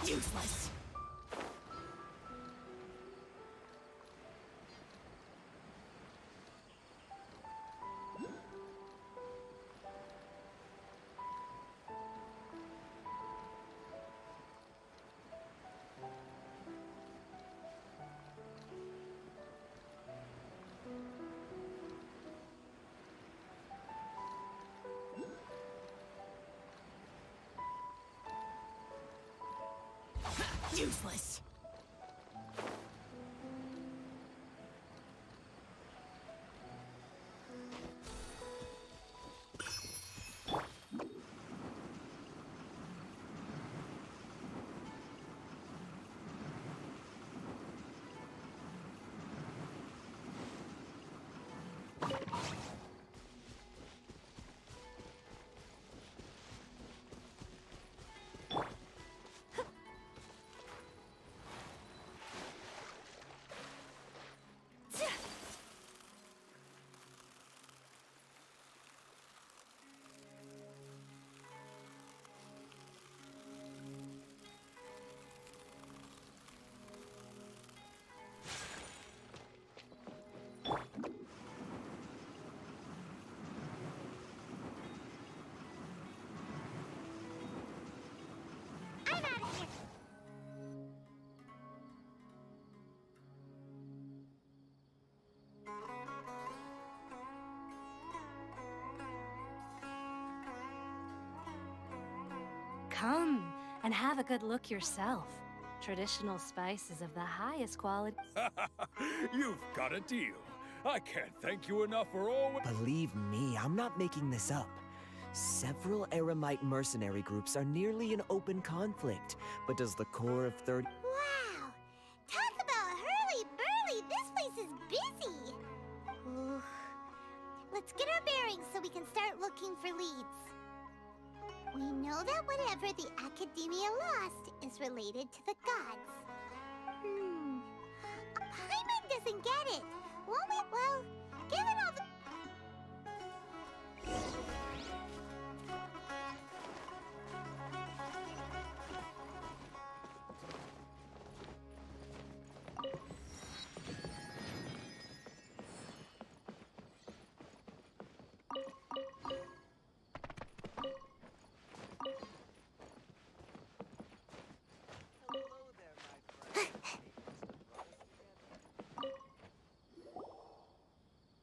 Useless. Useless. Come and have a good look yourself. Traditional spices of the highest quality. You've got a deal. I can't thank you enough for all... Believe me, I'm not making this up. Several Eremite mercenary groups are nearly in open conflict, but does the core of 30... Wow! Talk about hurly-burly! This place is busy! Ooh. Let's get our bearings so we can start looking for leads. We know that whatever the Academia lost is related to the gods. Paimon doesn't get it. Won't we? Well, given all the...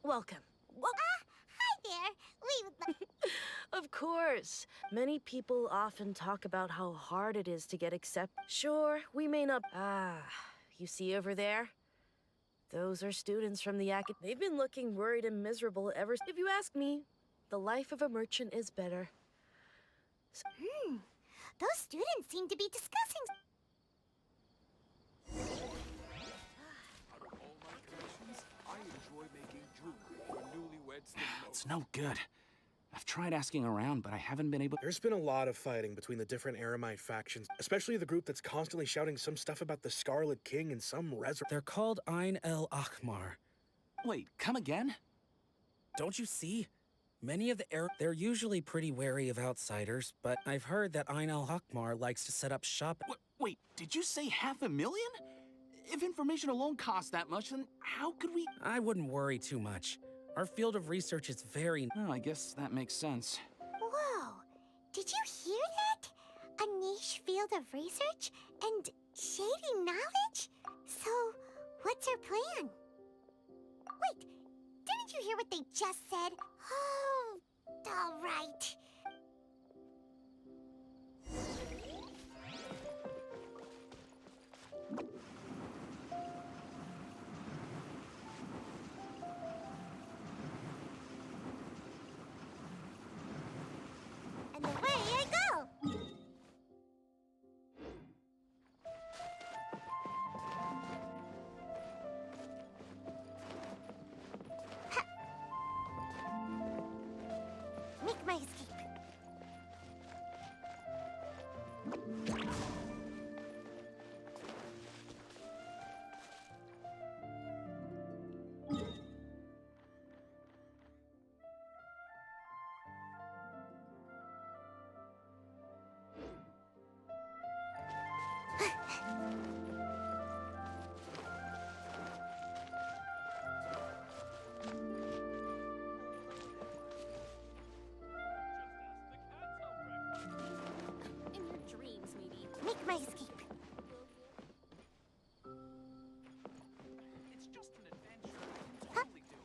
Welcome. Hi there. We would like... Of course. Many people often talk about how hard it is to get accepted. Sure, we may not... you see over there? Those are students from the acad... They've been looking worried and miserable ever... If you ask me, the life of a merchant is better. Those students seem to be discussing... Out of all my commissions, I enjoy making jewelry for newlyweds the most. It's no good. I've tried asking around, but I haven't been able... There's been a lot of fighting between the different Eremite factions, especially the group that's constantly shouting some stuff about the Scarlet King and some They're called Ain el Akhmar. Wait, come again? Don't you see? Many of the they're usually pretty wary of outsiders, but I've heard that Ain el Akhmar likes to set up shop. Wait, did you say 500,000? If information alone costs that much, then how could we... I wouldn't worry too much. Our field of research is very... Oh, I guess that makes sense. Whoa! Did you hear that? A niche field of research and shady knowledge? So, what's our plan? Wait, didn't you hear what they just said? Oh, all right. And away I go! Ha! Make my escape. my escape. It's just an adventure. You can totally do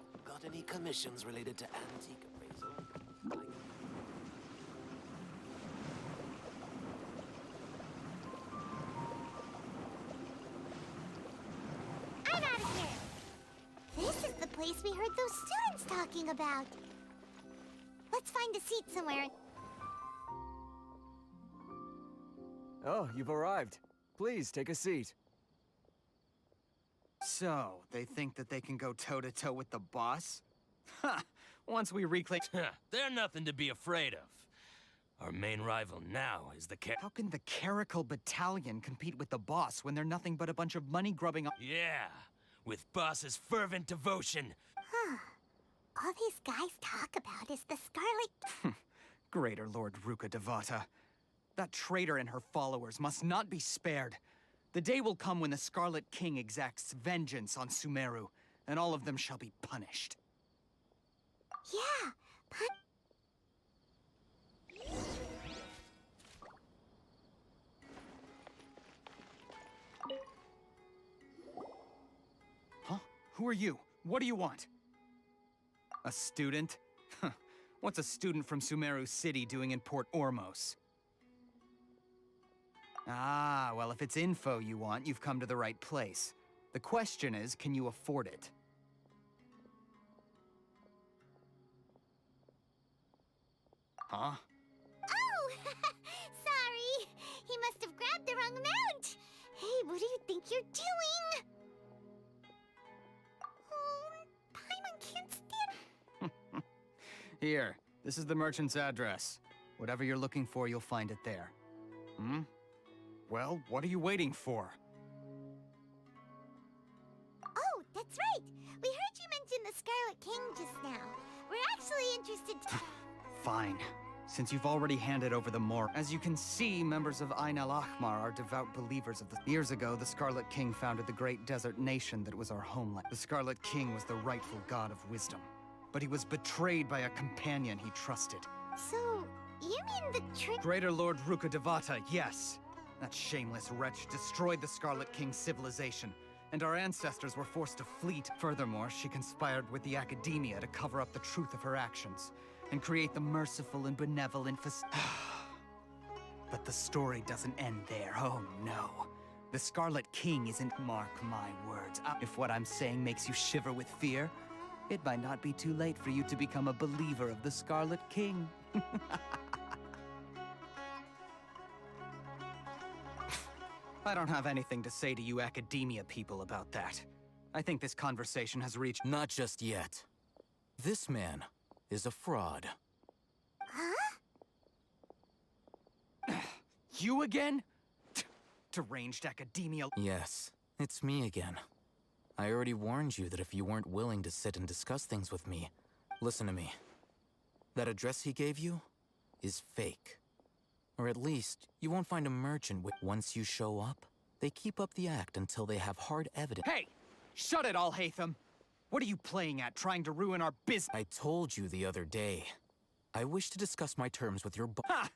it. Got any commissions related to antique appraisal? I'm out of here. This is the place we heard those students talking about. Let's find a seat somewhere. Oh, you've arrived. Please, take a seat. So, they think that they can go toe-to-toe with the boss? Ha! Once we reclaim... They're nothing to be afraid of. Our main rival now is the How can the Caracal Battalion compete with the boss when they're nothing but a bunch of money-grubbing... Yeah, with boss's fervent devotion. Huh. All these guys talk about is the Scarlet... Greater Lord Ruka Devata. That traitor and her followers must not be spared. The day will come when the Scarlet King exacts vengeance on Sumeru, and all of them shall be punished. Yeah, Huh? Who are you? What do you want? A student? Huh. What's a student from Sumeru City doing in Port Ormos? Ah, well, if it's info you want, you've come to the right place. The question is, can you afford it? Huh? Oh! Sorry! He must have grabbed the wrong amount! Hey, what do you think you're doing? Oh, Paimon can't stand... Here, this is the merchant's address. Whatever you're looking for, you'll find it there. Hmm? Well, what are you waiting for? Oh, that's right! We heard you mention the Scarlet King just now. We're actually interested... Fine. Since you've already handed over the Mor. As you can see, members of Ain al-Ahmar are devout believers of the... Years ago, the Scarlet King founded the great desert nation that was our homeland. The Scarlet King was the rightful god of wisdom. But he was betrayed by a companion he trusted. So, you mean the Greater Lord Ruka Devata, yes. That shameless wretch destroyed the Scarlet King's civilization, and our ancestors were forced to flee. Furthermore, she conspired with the academia to cover up the truth of her actions, and create the merciful and benevolent But the story doesn't end there, oh no. The Scarlet King isn't, mark my words. If what I'm saying makes you shiver with fear, it might not be too late for you to become a believer of the Scarlet King. I don't have anything to say to you academia people about that. I think this conversation has reached... Not just yet. This man is a fraud. Huh? You again? Deranged academia... Yes, it's me again. I already warned you that if you weren't willing to sit and discuss things with me, listen to me. That address he gave you is fake. Or at least, you won't find a merchant once you show up. They keep up the act until they have hard evidence. Hey! Shut it, Al-Haytham! What are you playing at, trying to ruin our business? I told you the other day. I wish to discuss my terms with your boss. Ha!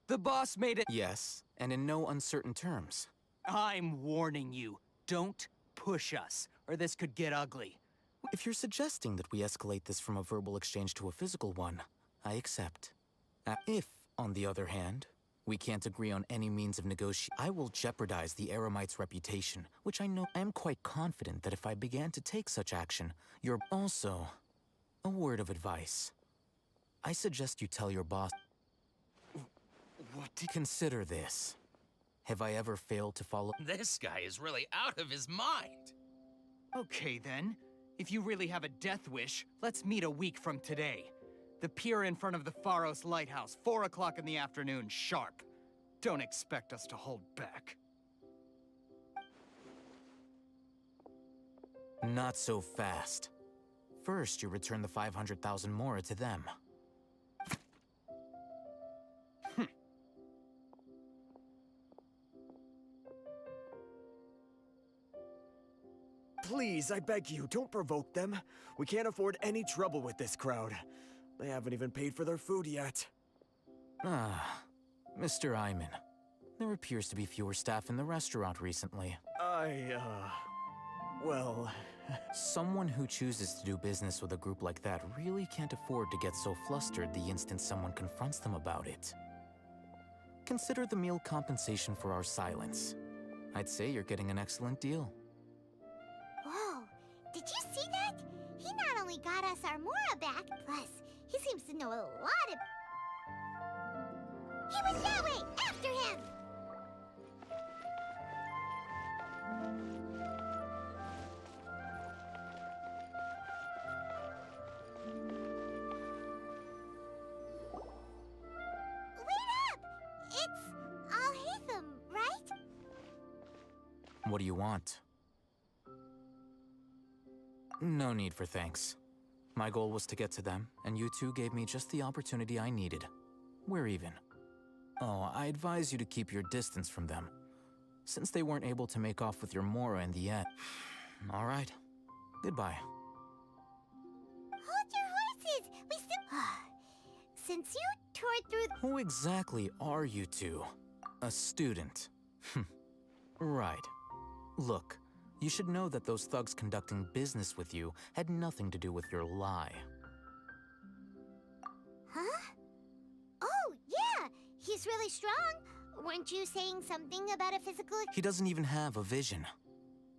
The boss made it... Yes, and in no uncertain terms. I'm warning you. Don't push us, or this could get ugly. If you're suggesting that we escalate this from a verbal exchange to a physical one, I accept. If, on the other hand, we can't agree on any means of negotiation, I will jeopardize the Eremite's reputation, which I know I am quite confident that if I began to take such action, you're also... A word of advice. I suggest you tell your boss... What did... Consider this. Have I ever failed to follow... This guy is really out of his mind. Okay, then. If you really have a death wish, let's meet a week from today. The pier in front of the Pharos Lighthouse, 4 o'clock in the afternoon, sharp. Don't expect us to hold back. Not so fast. First, you return the 500,000 mora to them. Please, I beg you, don't provoke them. We can't afford any trouble with this crowd. They haven't even paid for their food yet. Ah, Mr. Iman. There appears to be fewer staff in the restaurant recently. Well... Someone who chooses to do business with a group like that really can't afford to get so flustered the instant someone confronts them about it. Consider the meal compensation for our silence. I'd say you're getting an excellent deal. Whoa, did you see that? He not only got us our Mora back, plus he seems to know a lot of... He went that way! After him! What do you want? No need for thanks. My goal was to get to them, and you two gave me just the opportunity I needed. We're even. Oh, I advise you to keep your distance from them, since they weren't able to make off with your Mora in the end. All right. Goodbye. Hold your horses! We still... Since you tore through... Who exactly are you two? A student. Right. Look, you should know that those thugs conducting business with you had nothing to do with your lie. Huh? Oh, yeah! He's really strong. Weren't you saying something about a physical... He doesn't even have a vision.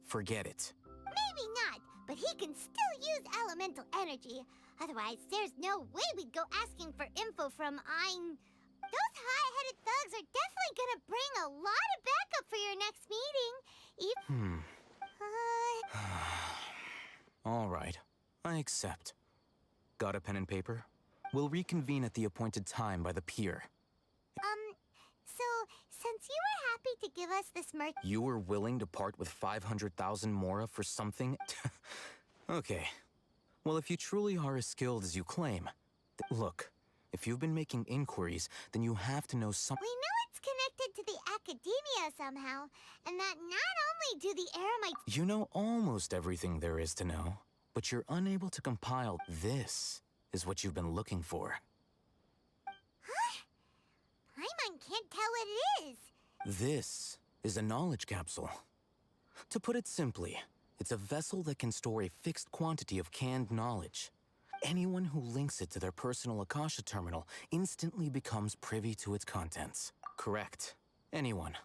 Forget it. Maybe not, but he can still use elemental energy. Otherwise, there's no way we'd go asking for info from Ein... Those high-headed thugs are definitely gonna bring a lot of backup for your next meeting. All right, I accept. Got a pen and paper? We'll reconvene at the appointed time by the pier. So, since you were happy to give us this merch... You were willing to part with 500,000 Mora for something? Okay. Well, if you truly are as skilled as you claim... Look, if you've been making inquiries, then you have to know something. We know it's connected to the academia somehow, and that not only do the Eremites... You know almost everything there is to know, but you're unable to compile. This is what you've been looking for. Huh? Paimon can't tell what it is. This is a knowledge capsule. To put it simply, it's a vessel that can store a fixed quantity of canned knowledge. Anyone who links it to their personal Akasha terminal instantly becomes privy to its contents. Correct. Anyone.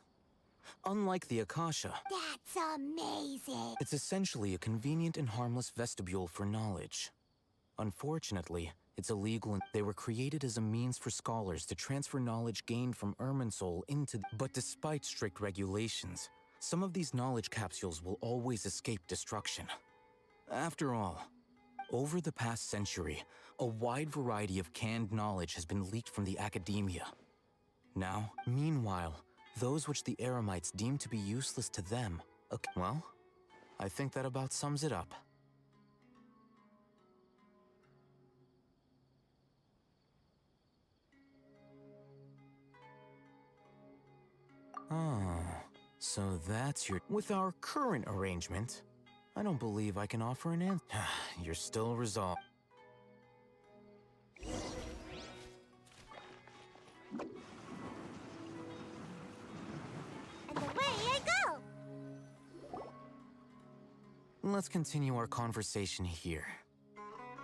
Unlike the Akasha, That's amazing. it's essentially a convenient and harmless vestibule for knowledge. Unfortunately, it's illegal and they were created as a means for scholars to transfer knowledge gained from Irminsul into... But despite strict regulations, some of these knowledge capsules will always escape destruction. After all, over the past century, a wide variety of canned knowledge has been leaked from the academia. Now, meanwhile, those which the Eremites deem to be useless to them... Well, I think that about sums it up. Oh, so that's your... With our current arrangement, I don't believe I can offer an answer. You're still resolved. And away I go. Let's continue our conversation here.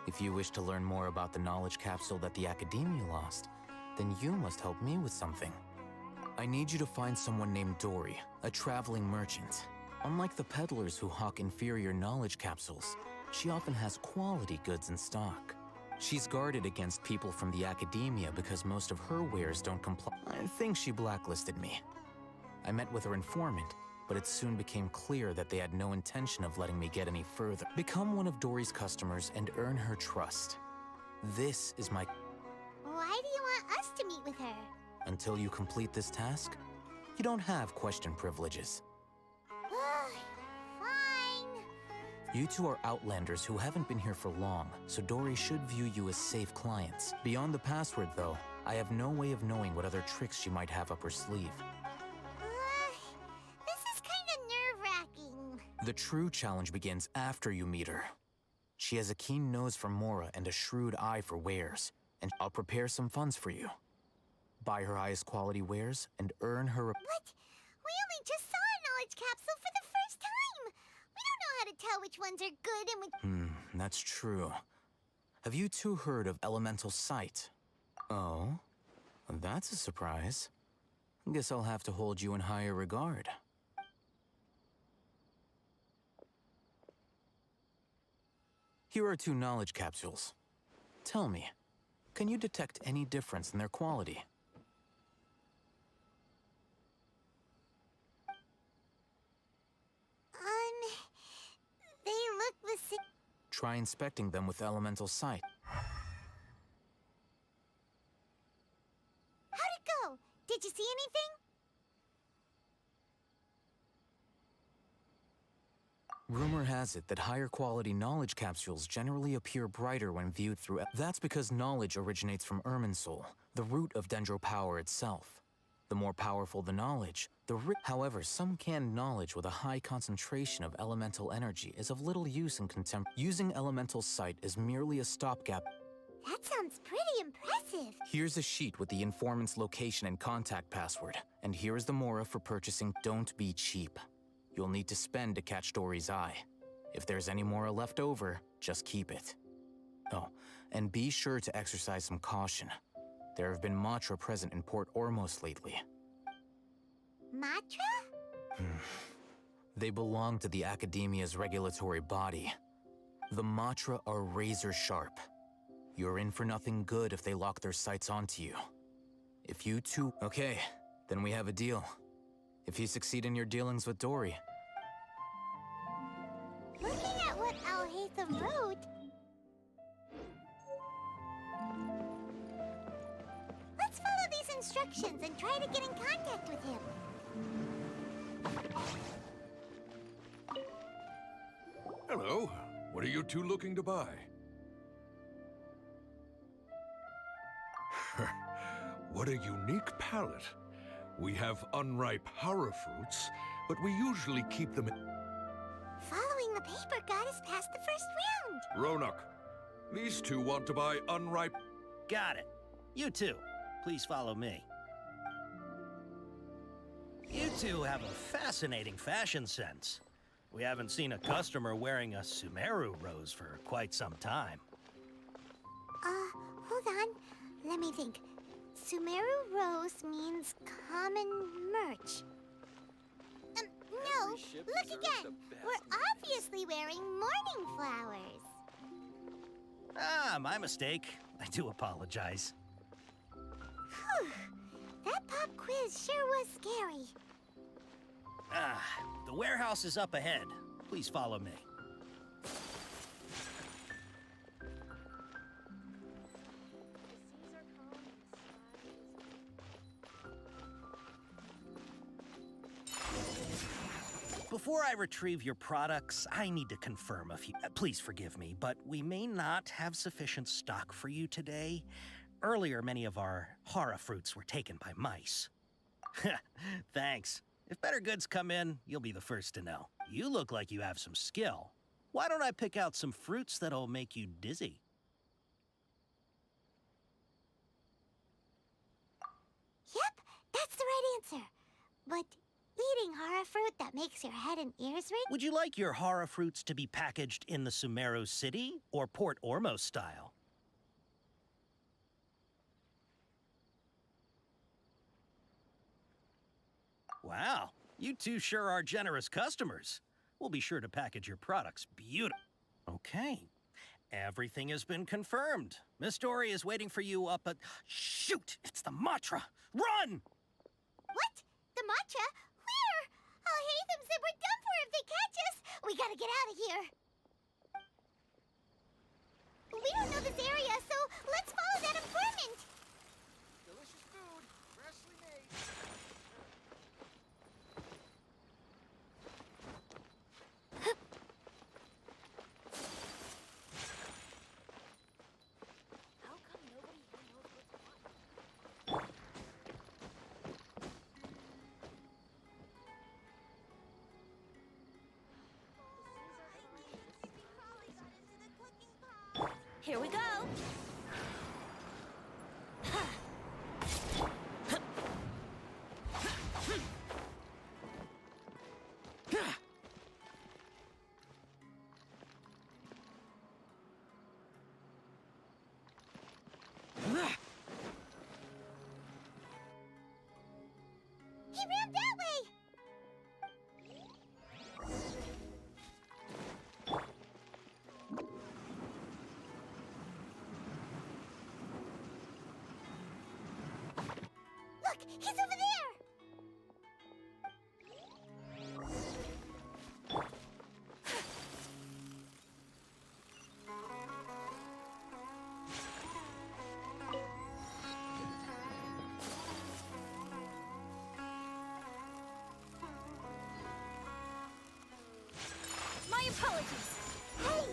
If you wish to learn more about the knowledge capsule that the Academia lost, then you must help me with something. I need you to find someone named Dory, a traveling merchant. Unlike the peddlers who hawk inferior knowledge capsules, she often has quality goods in stock. She's guarded against people from the Academia because most of her wares don't comply. I think she blacklisted me. I met with her informant, but it soon became clear that they had no intention of letting me get any further. Become one of Dory's customers and earn her trust. This is my... Why do you want us to meet with her? Until you complete this task, you don't have question privileges. Fine. You two are outlanders who haven't been here for long, so Dory should view you as safe clients. Beyond the password, though, I have no way of knowing what other tricks she might have up her sleeve. This is kind of nerve-wracking. The true challenge begins after you meet her. She has a keen nose for Mora and a shrewd eye for wares, and I'll prepare some funds for you. buy her highest quality wares, and earn her. But we only just saw a knowledge capsule for the first time. We don't know how to tell which ones are good and which... That's true. Have you two heard of elemental sight? Oh? That's a surprise. Guess I'll have to hold you in higher regard. Here are 2 knowledge capsules. Tell me, can you detect any difference in their quality? They look the same. Try inspecting them with elemental sight. How'd it go? Did you see anything? Rumor has it that higher quality knowledge capsules generally appear brighter when viewed through. That's because knowledge originates from Irminsul, the root of Dendro power itself. The more powerful the knowledge, However, some canned knowledge with a high concentration of elemental energy is of little use in Using elemental sight is merely a stopgap. That sounds pretty impressive. Here's a sheet with the informant's location and contact password, and here is the mora for purchasing. Don't be cheap. You'll need to spend to catch Dory's eye. If there's any mora left over, just keep it. Oh, and be sure to exercise some caution. There have been Matra present in Port Ormos lately. Matra? They belong to the Academia's regulatory body. The Matra are razor sharp. You're in for nothing good if they lock their sights onto you. If you two... Okay, then we have a deal. If you succeed in your dealings with Dory... Looking at what Al-Haytham wrote... Let's follow these instructions and try to get in contact with him. Hello. What are you two looking to buy? What a unique palette. We have unripe hara fruits, but we usually keep them in... Following the paper got us past the first round. Ronak, these two want to buy unripe... Got it. You two, please follow me. You two have a fascinating fashion sense. We haven't seen a customer wearing a Sumeru rose for quite some time. Hold on. Let me think. Sumeru rose means common merch. No, look again. We're obviously wearing morning flowers. Ah, my mistake. I do apologize. Whew. That pop quiz sure was scary. Ah, the warehouse is up ahead. Please follow me. Before I retrieve your products, I need to confirm a few. Please forgive me, but we may not have sufficient stock for you today. Earlier, many of our hara fruits were taken by mice. Thanks. If better goods come in, you'll be the first to know. You look like you have some skill. Why don't I pick out some fruits that'll make you dizzy? Yep, that's the right answer. But eating hara fruit that makes your head and ears ring? Would you like your hara fruits to be packaged in the Sumeru City or Port Ormos style? Wow, you two sure are generous customers. We'll be sure to package your products beautifully. Okay, everything has been confirmed. Miss Dory is waiting for you up at... Shoot, it's the Matra! Run! What? The Matra? Where? Al-Haytham said we're done for if they catch us. We gotta get out of here. We don't know this area, so let's follow that informant. Delicious food, freshly made. How come nobody here knows what's what? Here we go. He ran that way! Look, he's over there! My apologies. Hey!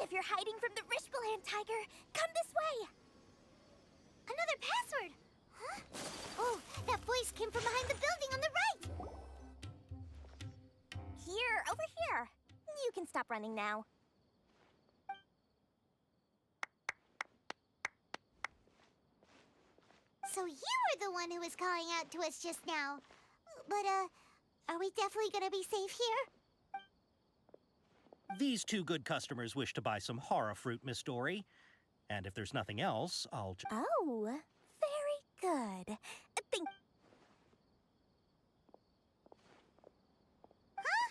If you're hiding from the Rishbaland tiger, come this way! Another password! Huh? Oh, that voice came from behind the building on the right! Here, over here. You can stop running now. So you were the one who was calling out to us just now. But, are we definitely gonna be safe here? These two good customers wish to buy some horror fruit, Miss Dory. And if there's nothing else, I'll... Oh, very good. Think... Huh?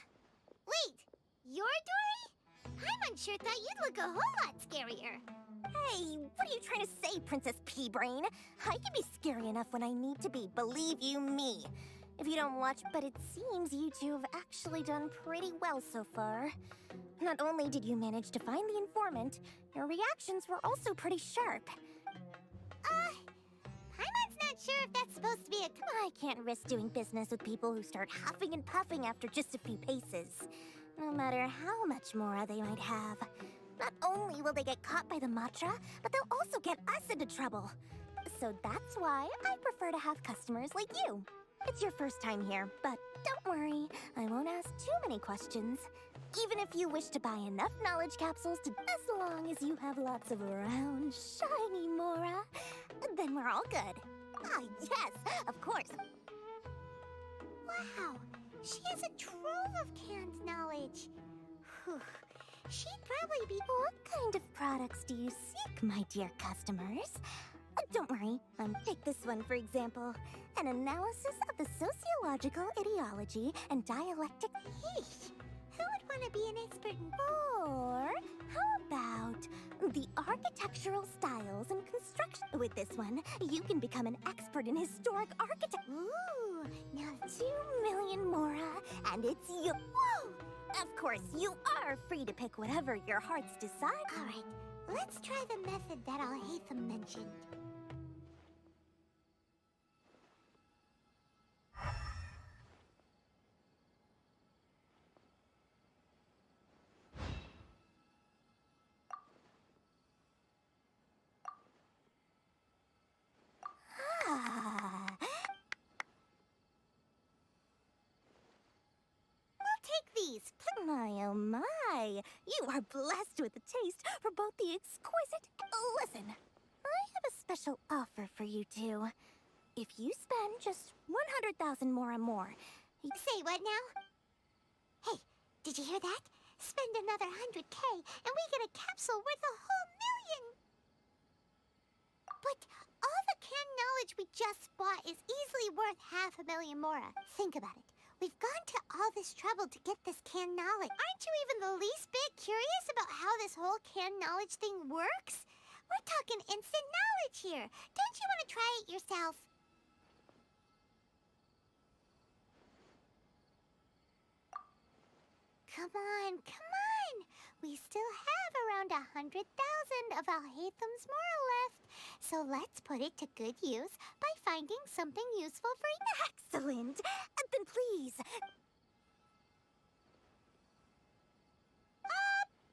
Wait, you're Dory? Paimon sure thought you'd look a whole lot scarier. Hey, what are you trying to say, Princess Pea-Brain? I can be scary enough when I need to be, believe you me. If you don't watch, but it seems you two have actually done pretty well so far. Not only did you manage to find the informant, your reactions were also pretty sharp. Paimon's not sure if that's supposed to be a... I can't risk doing business with people who start huffing and puffing after just a few paces. No matter how much Mora they might have. Not only will they get caught by the Matra, but they'll also get us into trouble. So that's why I prefer to have customers like you. It's your first time here, but don't worry, I won't ask too many questions. Even if you wish to buy enough knowledge capsules to, as long as you have lots of round, shiny Mora, then we're all good. Ah, yes, of course. Wow, she has a trove of canned knowledge. Whew. She'd probably be... What kind of products do you seek, my dear customers? Don't worry, take this one for example. An analysis of the sociological ideology and dialectic... Yeesh. Who would want to be an expert in... Or how about the architectural styles and construction? With this one, you can become an expert in historic architecture. Ooh, now... 2 million Mora, and it's you. Whoa! Of course, you are free to pick whatever your hearts decide. All right, let's try the method that Al-Haytham mentioned. These. My, oh my. You are blessed with a taste for both the exquisite... Listen, I have a special offer for you two. If you spend just 100,000 Mora more... Say what now? Hey, did you hear that? Spend another 100K and we get a capsule worth a whole million! But all the canned knowledge we just bought is easily worth 500,000 Mora. Think about it. We've gone to all this trouble to get this canned knowledge. Aren't you even the least bit curious about how this whole canned knowledge thing works? We're talking instant knowledge here. Don't you want to try it yourself? Come on, come on! We still have around 100,000 of Al-Haytham's Mora left. So let's put it to good use by finding something useful for you. Excellent! Then please...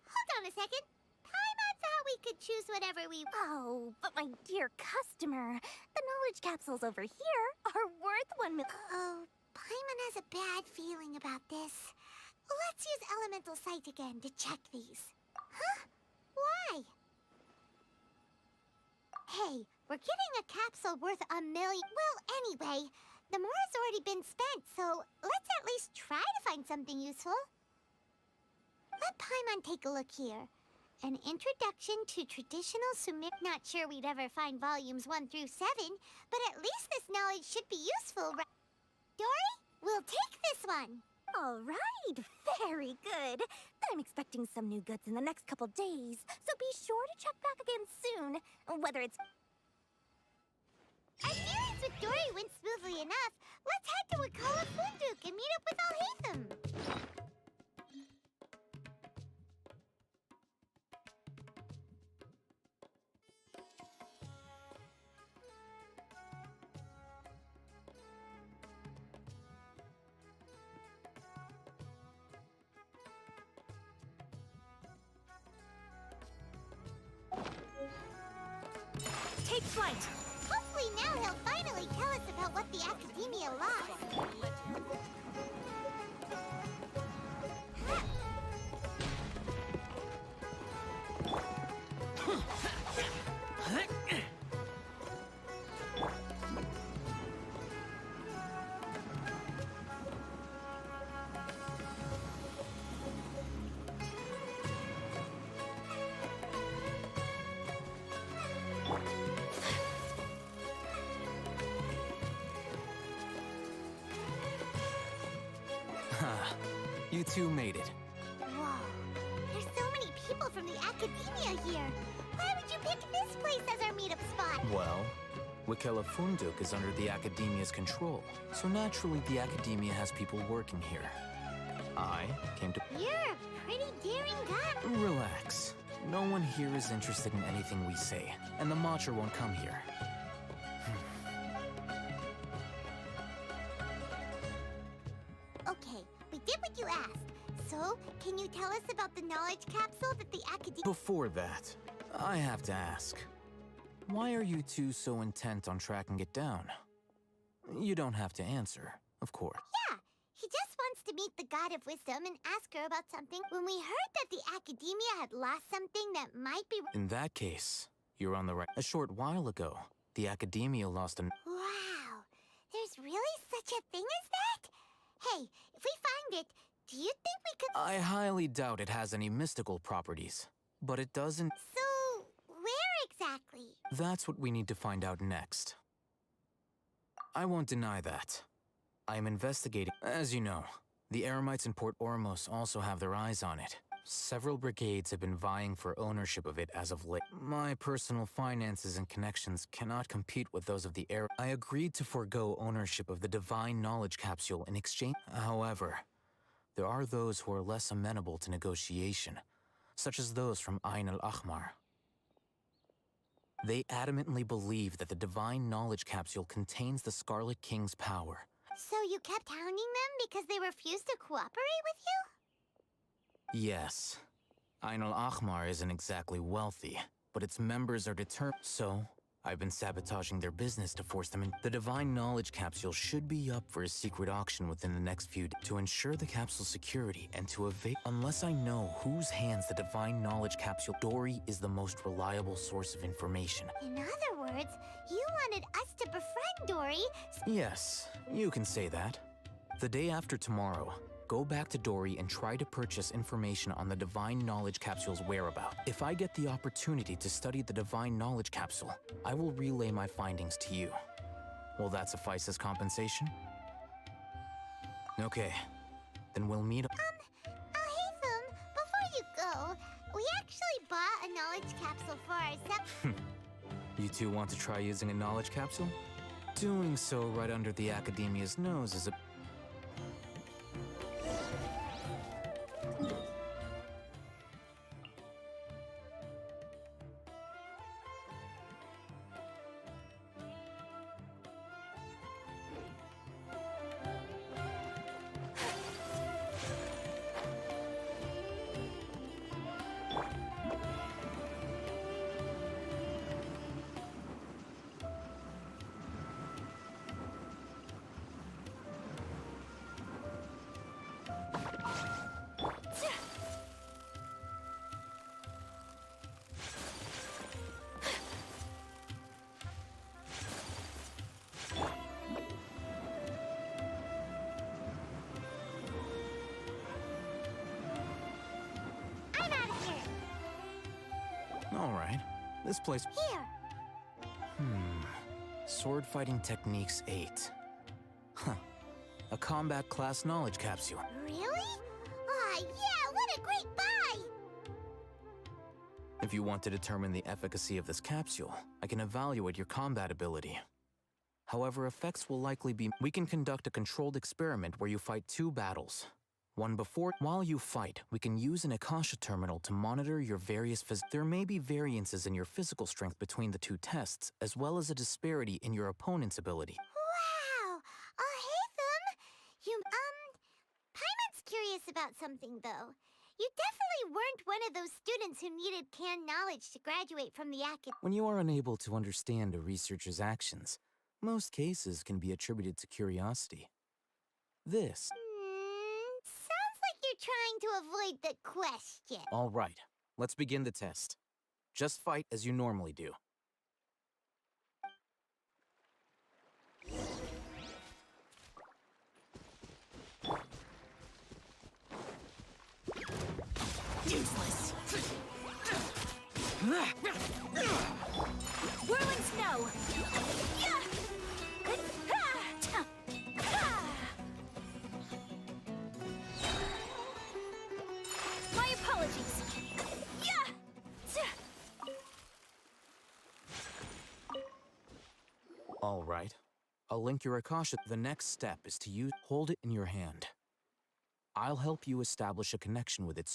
Hold on a second. Paimon thought we could choose whatever we... Oh, but my dear customer, the knowledge capsules over here are worth 1 million... Oh, Paimon has a bad feeling about this. Let's use Elemental Sight again to check these. Huh? Why? Hey, we're getting a capsule worth 1 million... Well, anyway, the Mora's already been spent, so let's at least try to find something useful. Let Paimon take a look here. An introduction to traditional Sumerian... Not sure we'd ever find volumes 1 through 7, but at least this knowledge should be useful, right? Dory? fun. All right, very good. I'm expecting some new goods in the next couple days, so be sure to check back again soon. Whether it's... Appearance with Dory went smoothly enough. Let's head to Wakala Funduk and meet up with Alhaitham. Take flight! Hopefully now he'll finally tell us about what the Academia lost. You two made it. Whoa, there's so many people from the Academia here. Why would you pick this place as our meetup spot? Well, Wakela Funduk is under the Academia's control, so naturally the Academia has people working here. I came to... You're a pretty daring guy. Relax. No one here is interested in anything we say, and the Matcha won't come here. Okay, we did what you asked. So, can you tell us about the knowledge capsule that the Academia... Before that, I have to ask, why are you two so intent on tracking it down? You don't have to answer, of course. Yeah, he just wants to meet the God of Wisdom and ask her about something when we heard that the Academia had lost something that might be... In that case, you're on the right... A short while ago, the Academia lost an... Wow, there's really such a thing as that? Hey, if we find it, do you think we could... I highly doubt it has any mystical properties, but it doesn't... So, where exactly? That's what we need to find out next. I won't deny that. I am investigating... As you know, the Eremites in Port Ormos also have their eyes on it. Several brigades have been vying for ownership of it as of late. My personal finances and connections cannot compete with those of the I agreed to forego ownership of the Divine Knowledge Capsule in exchange. However, there are those who are less amenable to negotiation, such as those from Ain al-Ahmar. They adamantly believe that the Divine Knowledge Capsule contains the Scarlet King's power. So you kept hounding them because they refused to cooperate with you? Yes. Ain al-Ahmar isn't exactly wealthy, but its members are determined. So, I've been sabotaging their business to force them in. The Divine Knowledge Capsule should be up for a secret auction within the next few days to ensure the capsule's security and to evade. Unless I know whose hands the Divine Knowledge Capsule, Dory is the most reliable source of information. In other words, you wanted us to befriend Dory. Yes, you can say that. The day after tomorrow, go back to Dory and try to purchase information on the Divine Knowledge Capsule's whereabouts. If I get the opportunity to study the Divine Knowledge Capsule, I will relay my findings to you. Will that suffice as compensation? Okay, then we'll meet up. Alhaitham, before you go, we actually bought a knowledge capsule for ourselves. You two want to try using a knowledge capsule? Doing so right under the Academia's nose is a... All right. This place... Here. Sword fighting techniques 8. Huh. a combat class knowledge capsule. Really? Aw, yeah, what a great buy! If you want to determine the efficacy of this capsule, I can evaluate your combat ability. However, effects will likely be... We can conduct a controlled experiment where you fight 2 battles. One before... While you fight, we can use an Akasha terminal to monitor your various There may be variances in your physical strength between the 2 tests, as well as a disparity in your opponent's ability. Wow! Hey them! Paimon's curious about something, though. You definitely weren't one of those students who needed canned knowledge to graduate from the academy. When you are unable to understand a researcher's actions, most cases can be attributed to curiosity. This... Sounds like you're trying to avoid the question. All right, let's begin the test. Just fight as you normally do. Useless. Whirling snow. My apologies. All right. I'll link your Akasha. The next step is to hold it in your hand. I'll help you establish a connection with it.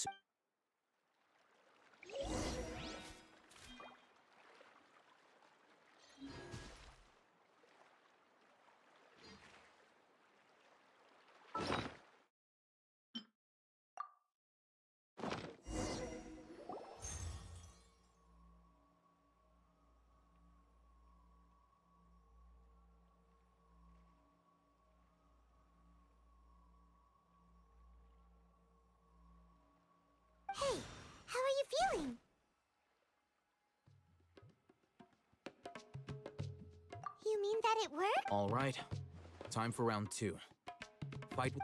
Hey, how are you feeling? You mean that it worked? All right. Time for round 2. Fight with...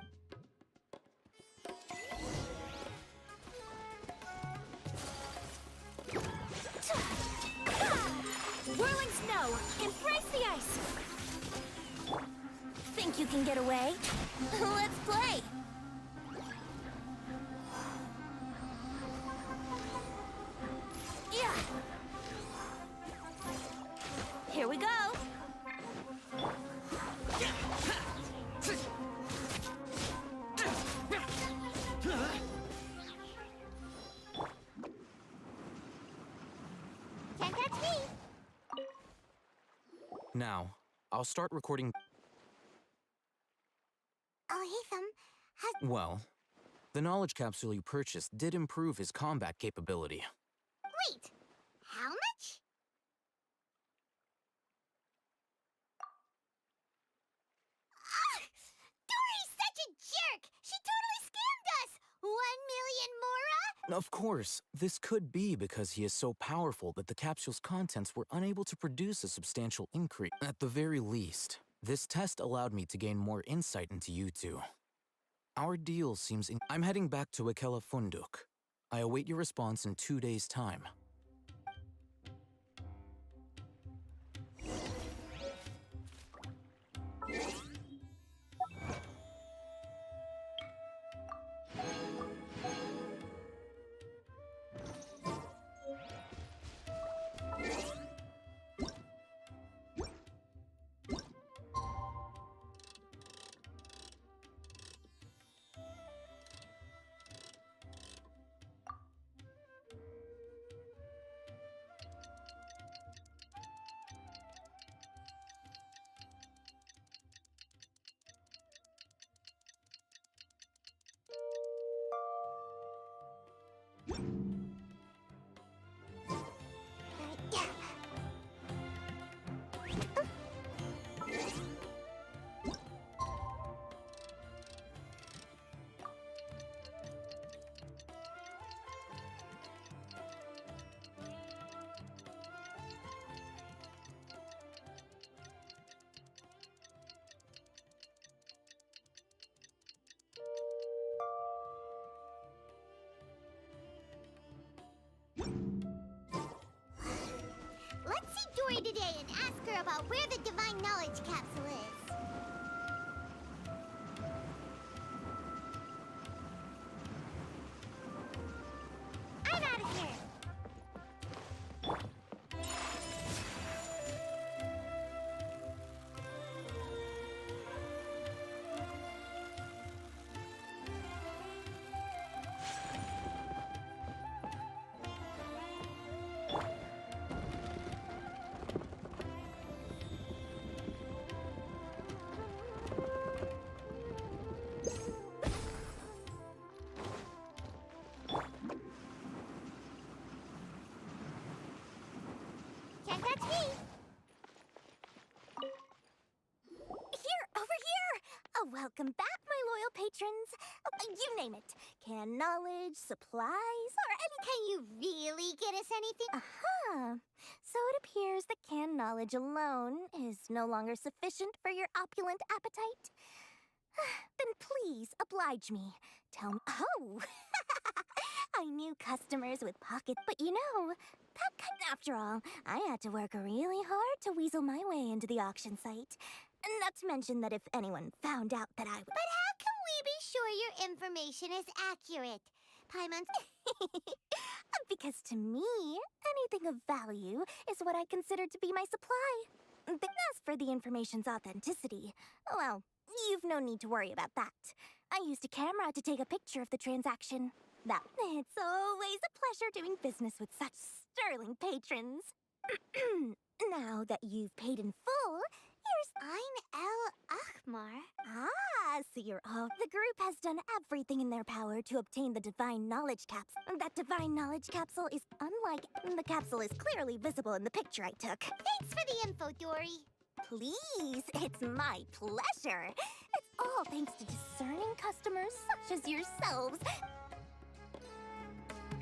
Whirling snow! Embrace the ice! Think you can get away? Let's play! Yeah! Here we go! Can't catch me! Now, I'll start recording... Oh, hey, Thumb. Well, the knowledge capsule you purchased did improve his combat capability. Wait! How much? Dory's such a jerk! She totally scammed us! 1 million mora? Of course, this could be because he is so powerful that the capsule's contents were unable to produce a substantial increase. At the very least, this test allowed me to gain more insight into you two. Our deal seems I'm heading back to Akela Funduk. I await your response in 2 days' time. Let's see Dory today and ask her about where the Divine Knowledge Capsule is. Here, over here! Oh, welcome back, my loyal patrons. You name it. Canned knowledge, supplies, or any... Can you really get us anything? Aha! So it appears that canned knowledge alone is no longer sufficient for your opulent appetite. Then please, oblige me. Tell me... Oh! I knew customers with pockets, but you know, after all, I had to work really hard to weasel my way into the auction site. Not to mention that if anyone found out that I would... But how can we be sure your information is accurate? Paimon... Because to me, anything of value is what I consider to be my supply. But as for the information's authenticity, well, you've no need to worry about that. I used a camera to take a picture of the transaction. It's always a pleasure doing business with such sterling patrons. Now that you've paid in full, here's Ahmar. Ah, so you're all... The group has done everything in their power to obtain the Divine Knowledge Capsule. That Divine Knowledge Capsule is unlike... The capsule is clearly visible in the picture I took. Thanks for the info, Dory. Please, it's my pleasure. It's all thanks to discerning customers such as yourselves.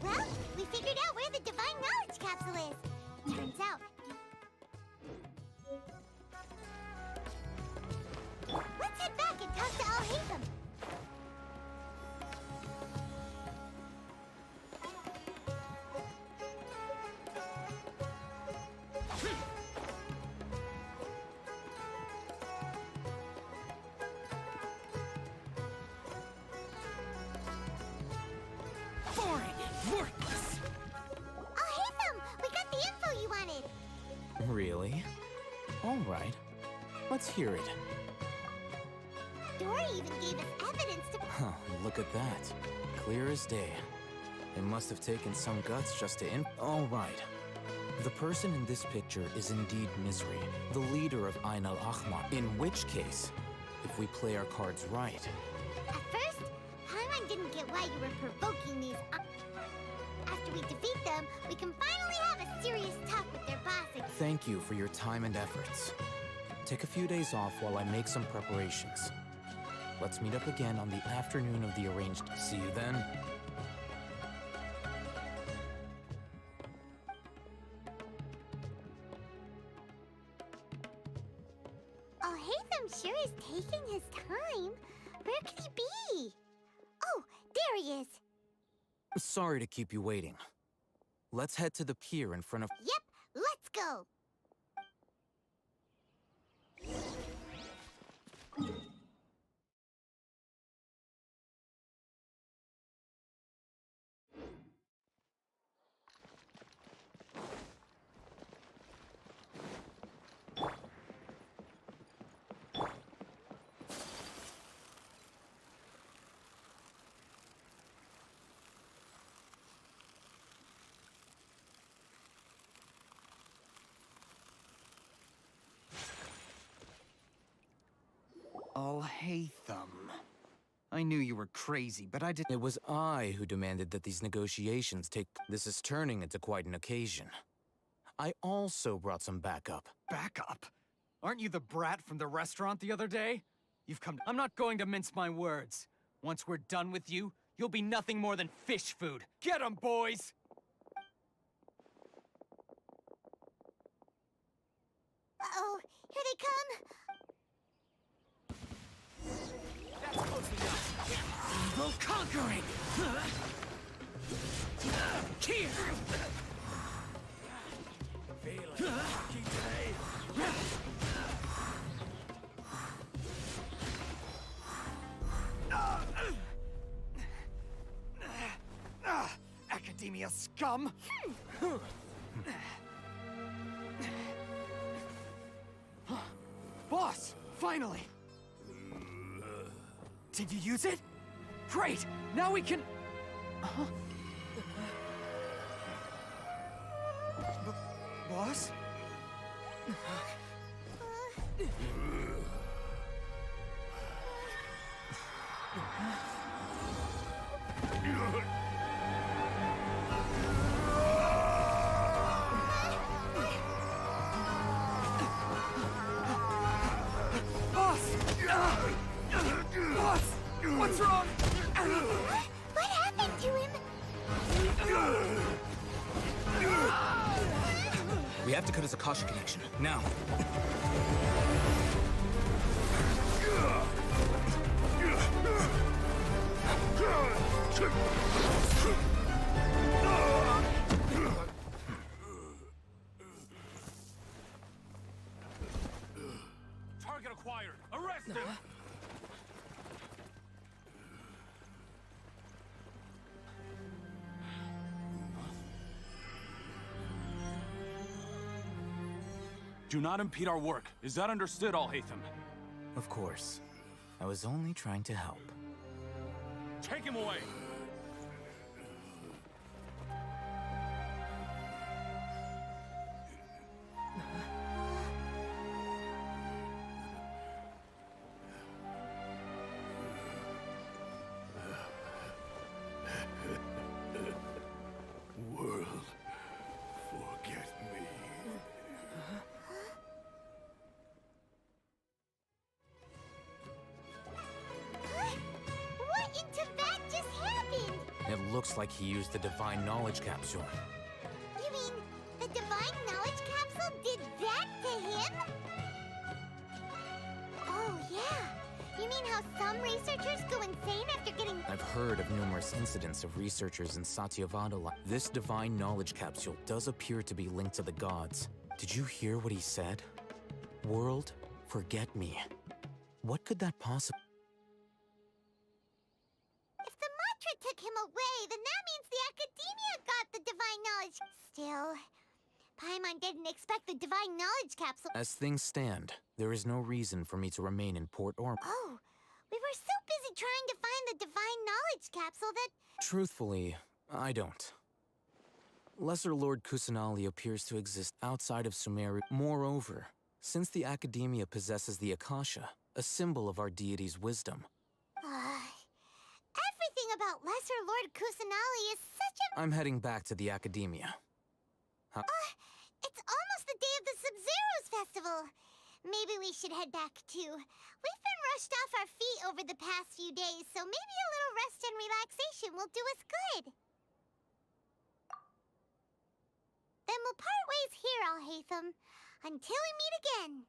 Well, we figured out where the Divine Knowledge Capsule is. Turns out... Let's head back and talk to Al-Haytham. Boring! Worthless! Al-Haytham, we got the info you wanted. Really? All right. Let's hear it. Dory even gave us evidence to... Huh, look at that. Clear as day. It must have taken some guts just to All right. The person in this picture is indeed Misery, the leader of Ain al-Ahmar. In which case, if we play our cards right... At first, Paimon didn't get why you were provoking these... After we defeat them, we can finally have a serious talk with their boss. Thank you for your time and efforts. Take a few days off while I make some preparations. Let's meet up again on the afternoon of the arranged... See you then. Al-Haytham sure is taking his time. Where could he be? Oh, there he is. Sorry to keep you waiting. Let's head to the pier in front of... Yep, let's go. Al-Haytham. I knew you were crazy, but I didn't... It was I who demanded that these negotiations take... This is turning into quite an occasion. I also brought some backup. Backup? Aren't you the brat from the restaurant the other day? You've come... I'm not going to mince my words. Once we're done with you, you'll be nothing more than fish food. Get 'em, boys! Uh-oh, here they come. That's close enough. Evil conquering! Here! Feeling lucky today. Academia scum! Boss! Finally! Did you use it? Great! Now we can... Boss? What's wrong? What happened to him? We have to cut his Akasha connection, now. Target acquired. Arrest him. Do not impede our work. Is that understood, Al-Haytham? Of course. I was only trying to help. Take him away! World, forget me. What in Tibet just happened? It looks like he used the Divine Knowledge Capsule. You mean the Divine Knowledge Capsule did that to him? Oh, yeah. You mean how some researchers go insane after getting... I've heard of numerous incidents of researchers in Satyavada. This Divine Knowledge Capsule does appear to be linked to the gods. Did you hear what he said? World, forget me. What could that possibly... If the mantra took him away, then that means the Academia got the Divine Knowledge. Still, Paimon didn't expect the Divine Knowledge Capsule. As things stand, there is no reason for me to remain in Port Orm. Oh, we were so busy trying to find the Divine Knowledge Capsule that... Truthfully, I don't. Lesser Lord Kusanali appears to exist outside of Sumeru. Moreover, since the Academia possesses the Akasha, a symbol of our deity's wisdom. Everything about Lesser Lord Kusanali is such a... I'm heading back to the Academia. It's almost the day of the Sub-Zeros Festival. Maybe we should head back too. We've been rushed off our feet over the past few days, so maybe a little rest and relaxation will do us good. Then we'll part ways here, Al-Haytham, until we meet again.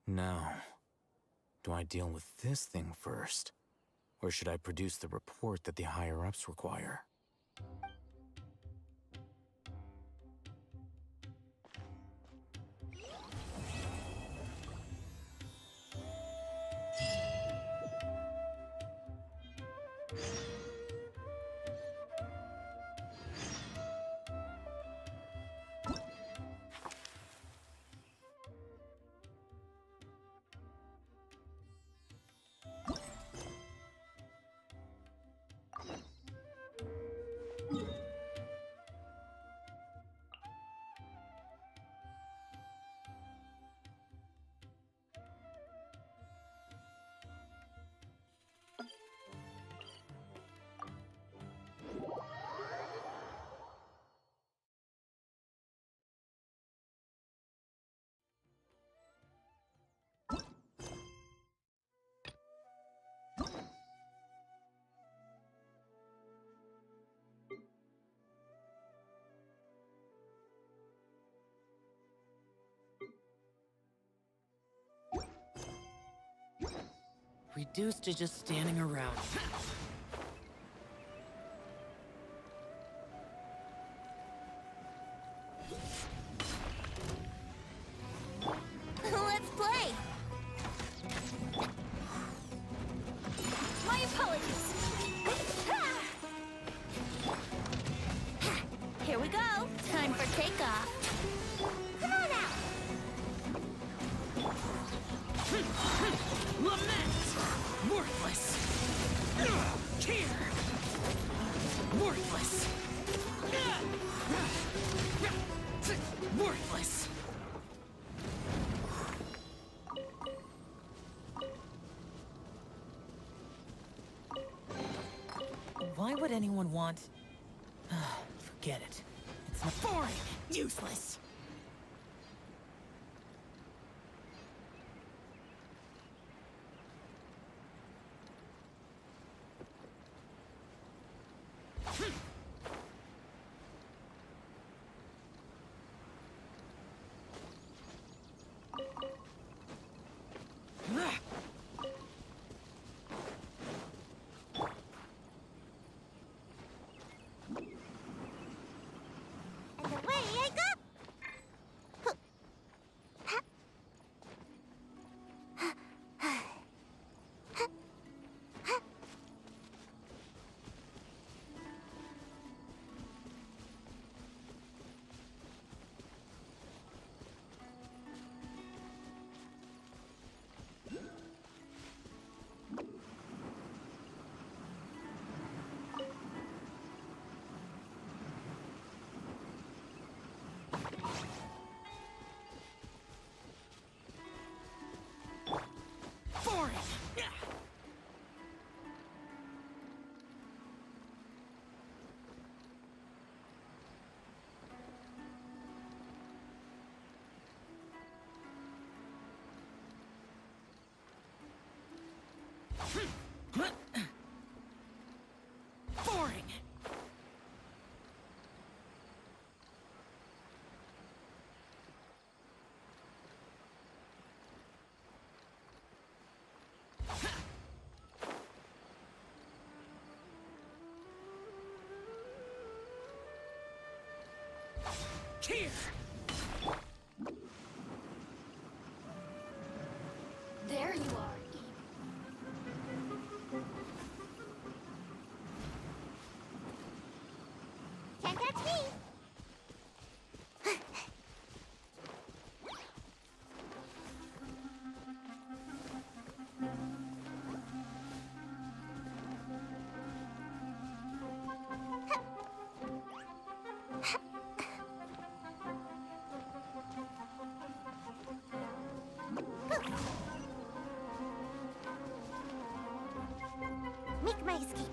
Now, do I deal with this thing first? Or should I produce the report that the higher-ups require? Reduced to just standing around. Let's play! My apologies! Here we go! Time for takeoff! Come on out! Lament! Worthless! Here! Worthless! Worthless! Why would anyone want... Forget it. It's It's not boring. Useless. And away I go! Boring. Boring. Here. There you are. Can't catch me. Make my escape.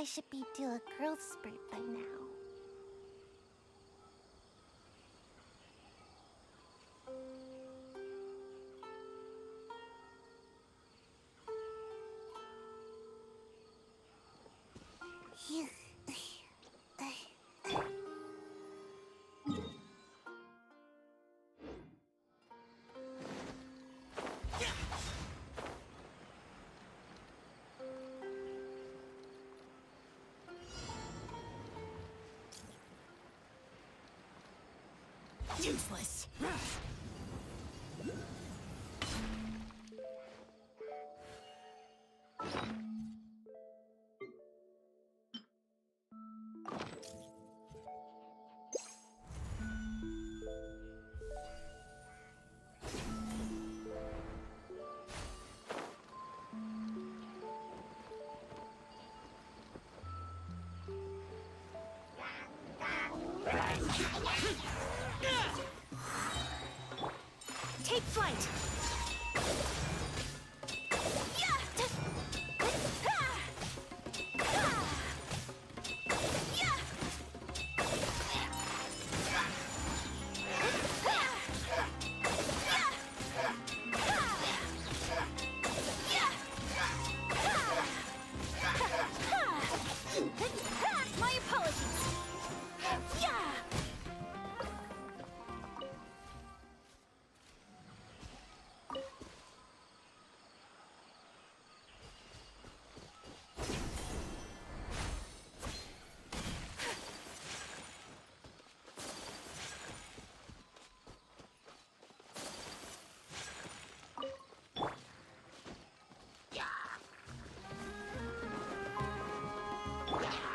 I should be due a growth spurt by now. Phew. Useless. Take flight! My apologies!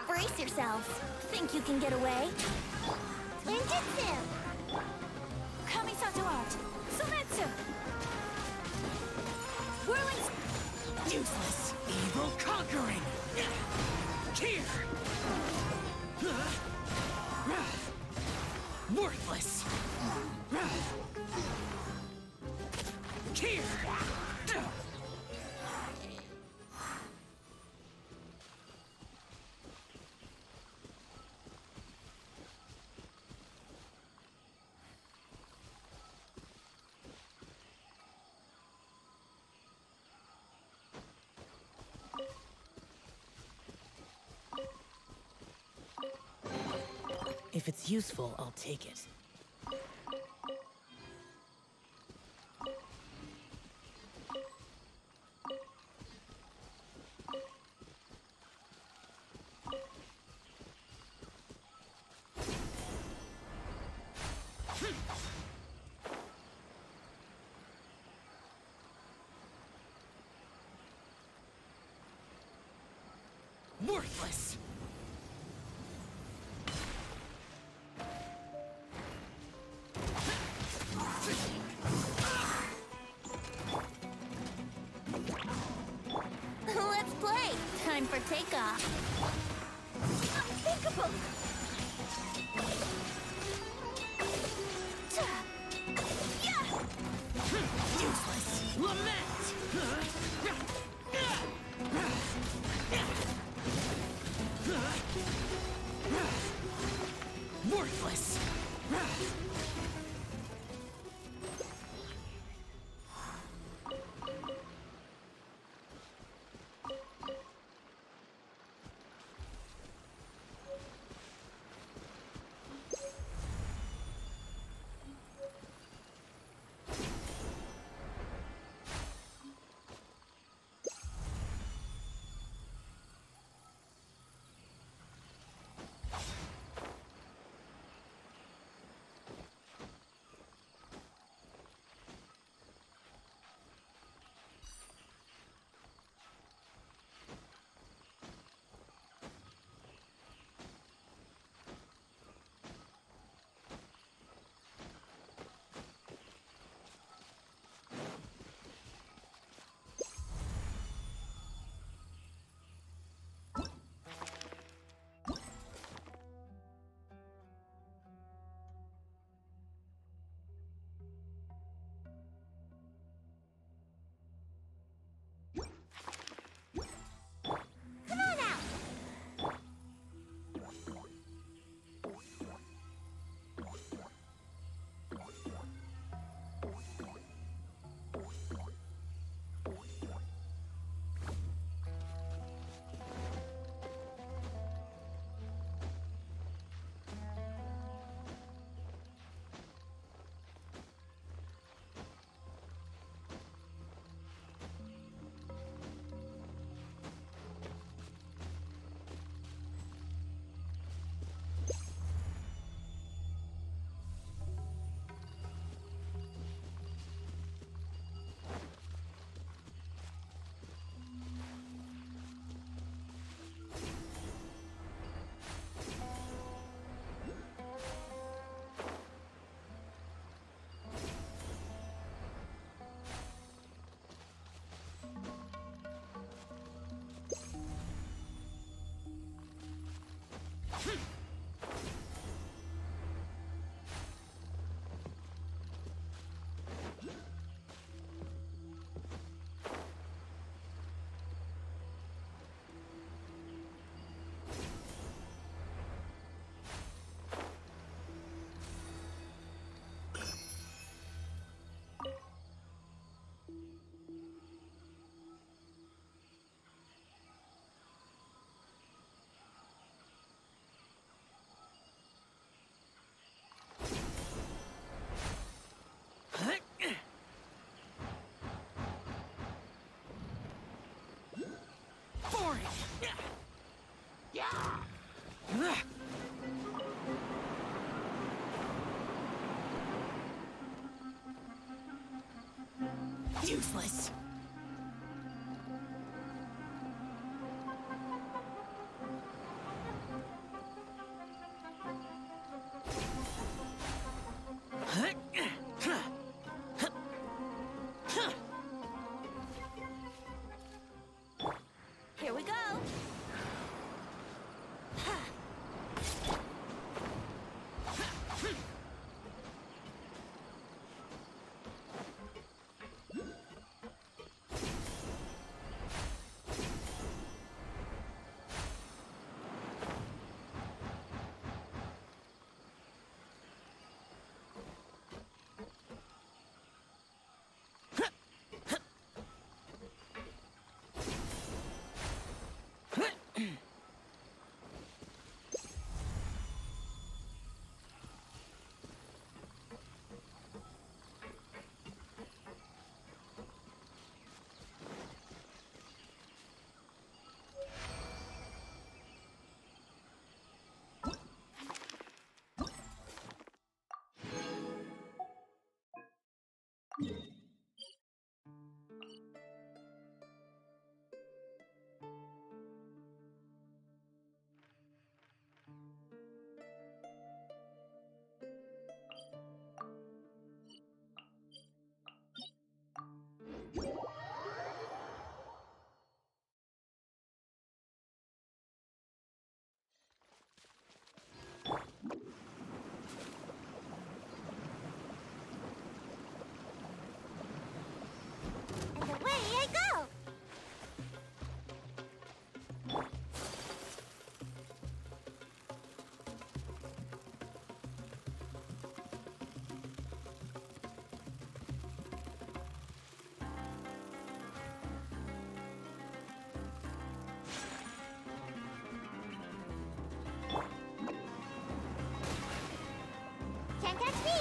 Brace yourselves. Think you can get away? Ninjutsu! Kamisato art! Sumetsu! Whirling... Useless. Evil conquering. Here. Worthless. Here. If it's useful, I'll take it. Worthless! Let's play. Time for takeoff. Unthinkable! Useless! Lament! Worthless! Boring. Useless. Here we go. And away I go! Can't catch me!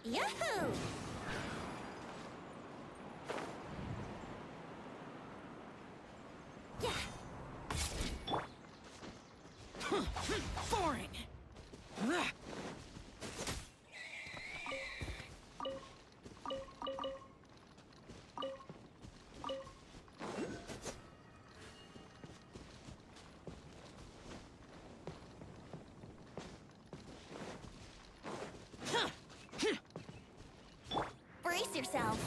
Yahoo! Yeah. Boring. Brace yourselves.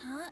Huh?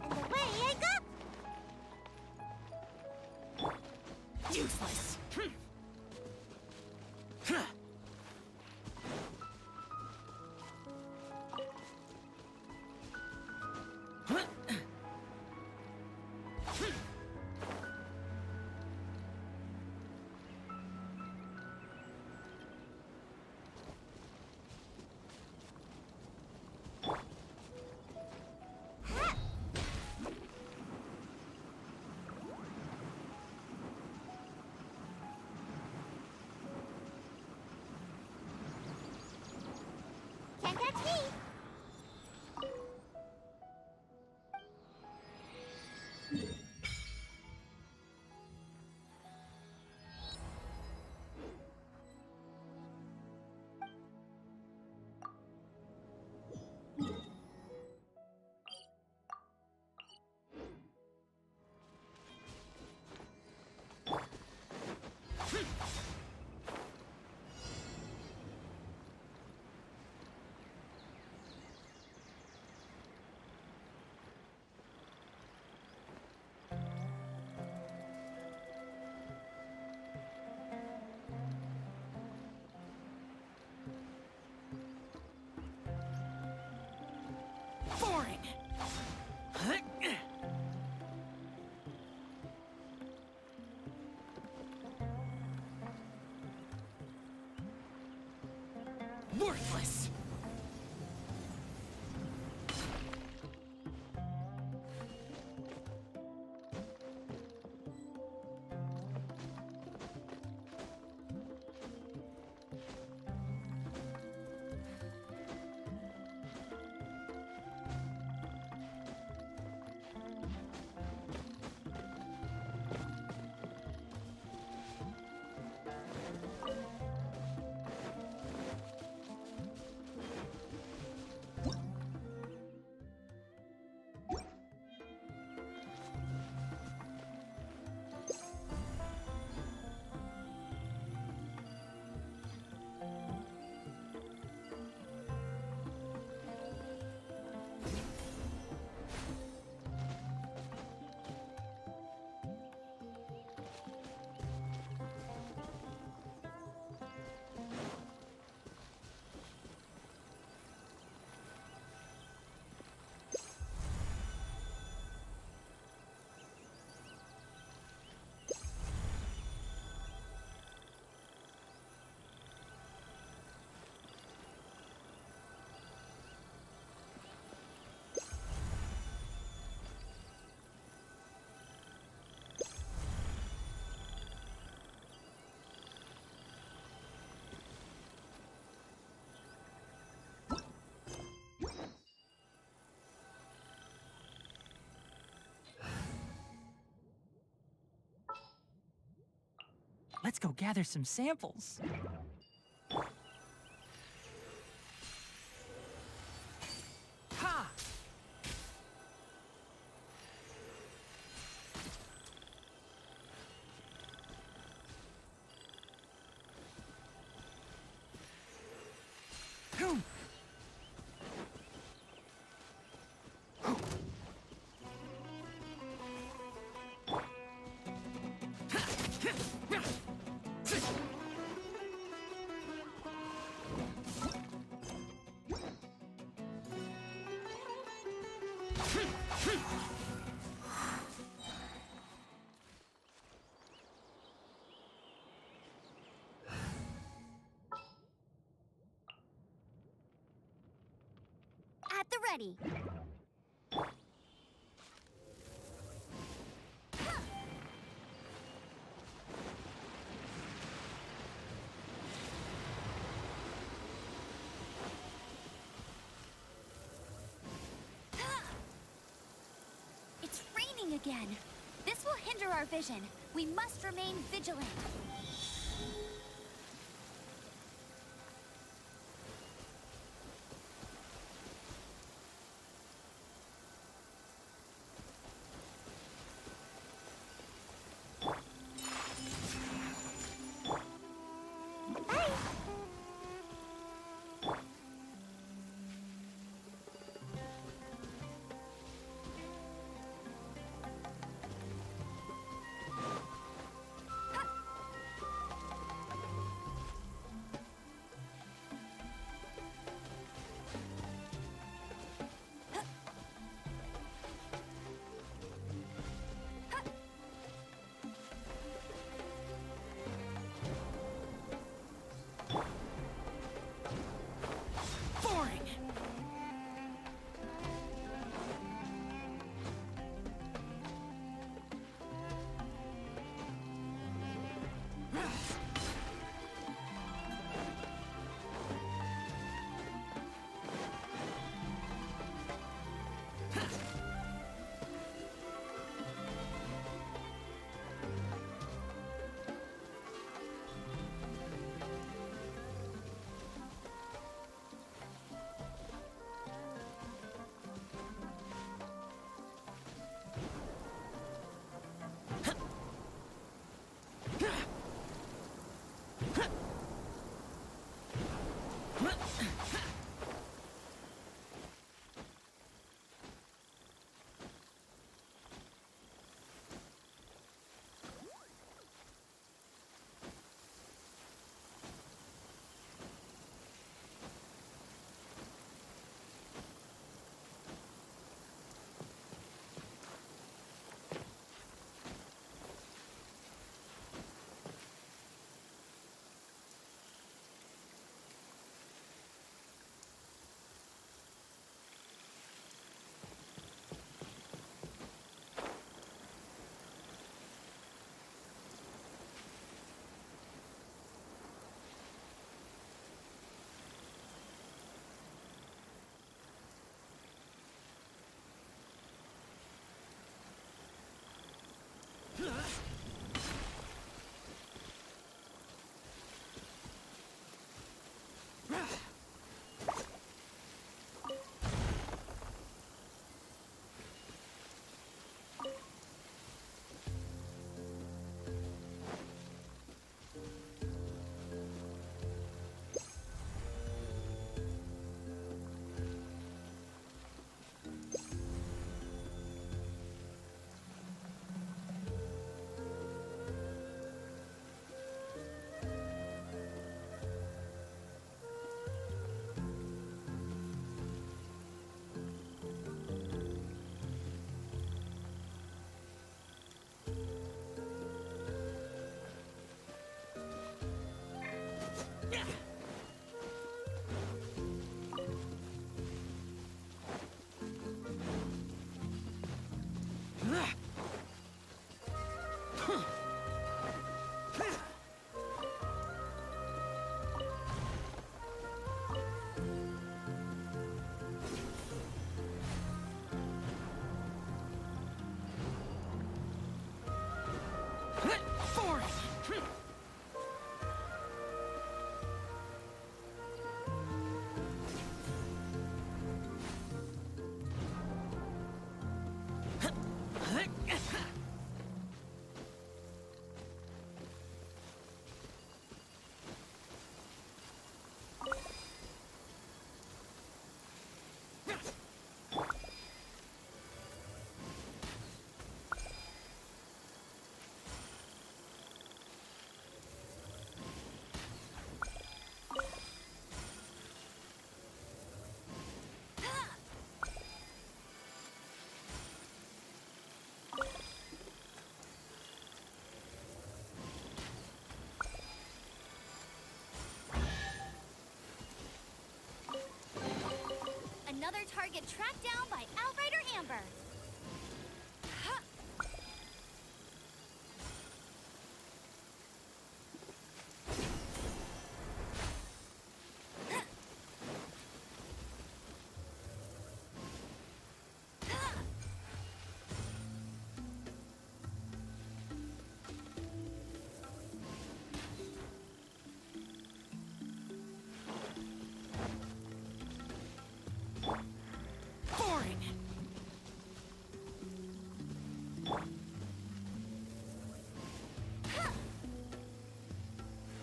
And away I go! Useless. Can't catch me! Boring! Worthless! Let's go gather some samples. Ha! Boom! At the ready. It's raining again. This will hinder our vision. We must remain vigilant. Another target tracked down by Outrider Amber.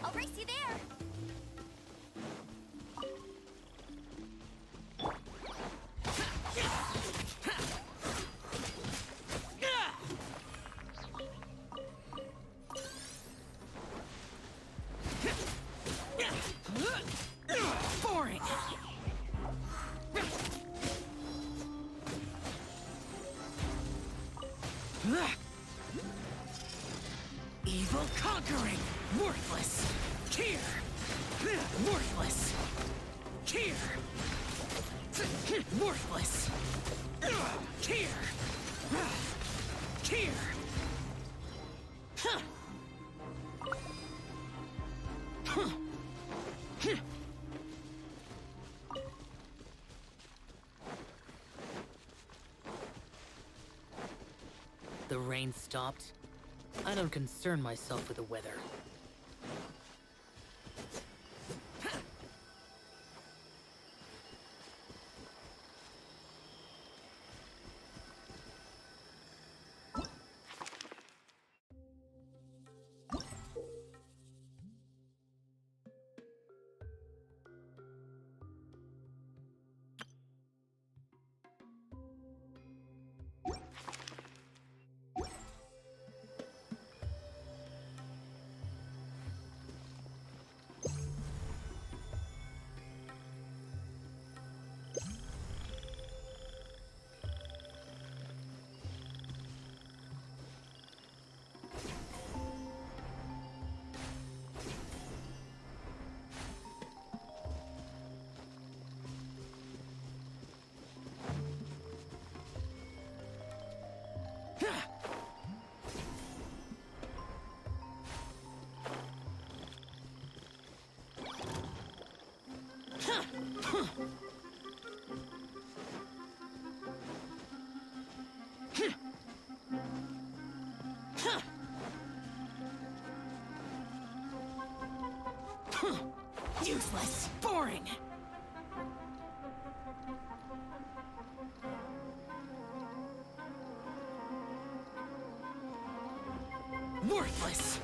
I'll race you there. Boring. Evil conquering. Worthless. Here. Worthless. Here. Worthless. Here. Here. The rain stopped. I don't concern myself with the weather. Useless. Boring. Worthless.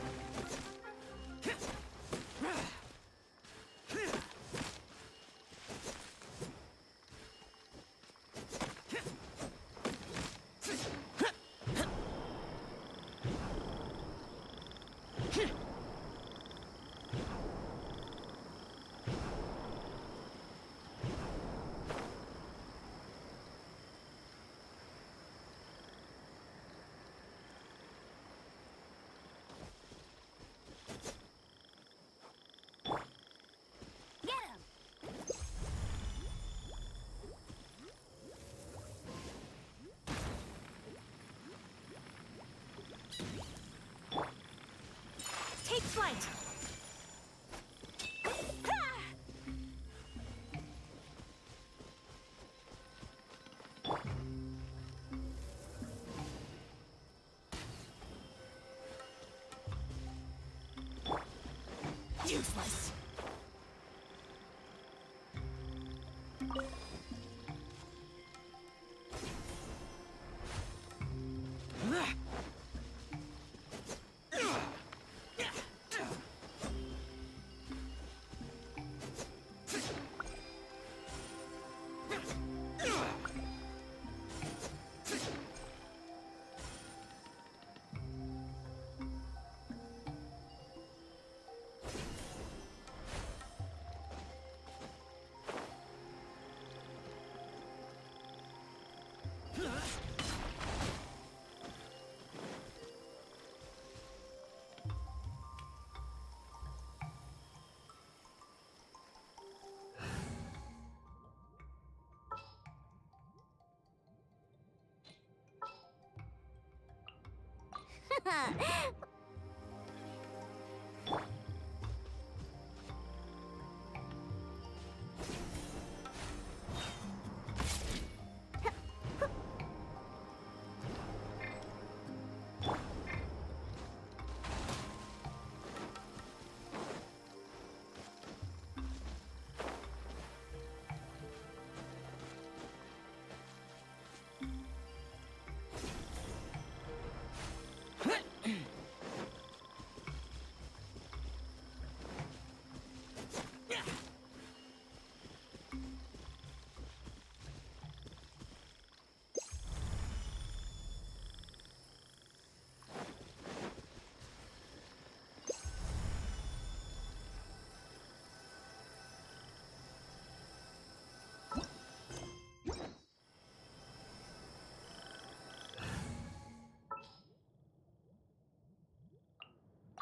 Take flight! Useless.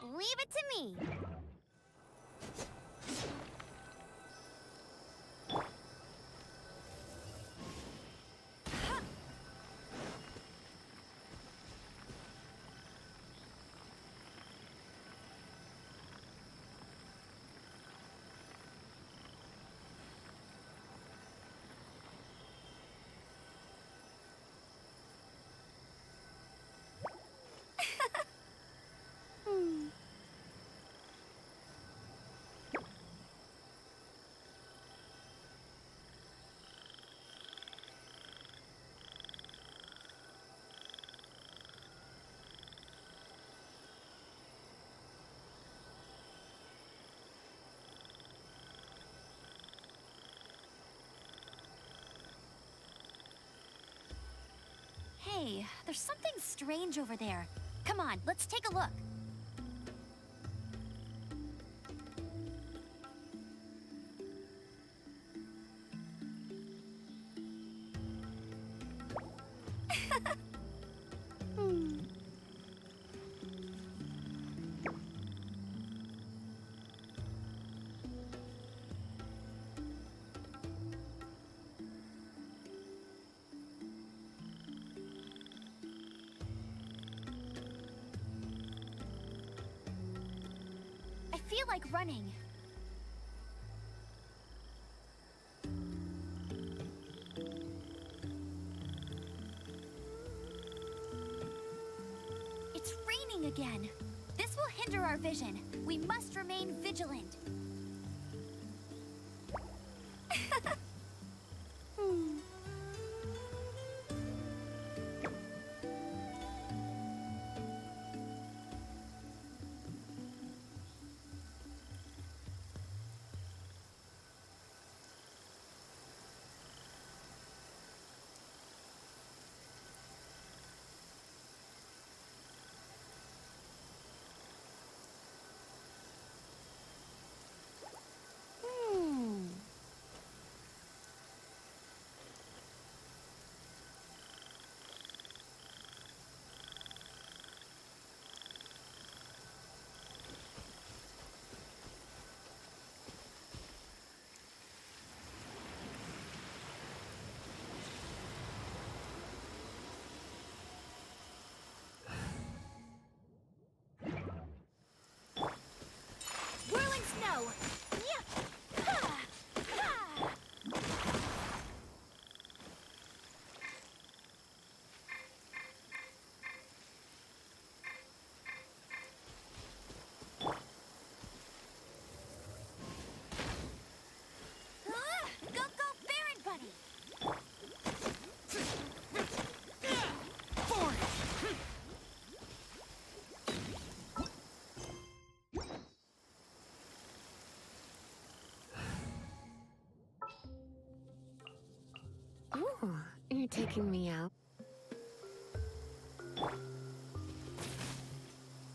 Leave it to me. Hey, there's something strange over there. Come on, let's take a look. I feel like running. again. This will hinder our vision. We must remain vigilant. Whirling snow! Yeah! Ha! Ha! Go, go, Baron Bunny! Ooh, you're taking me out.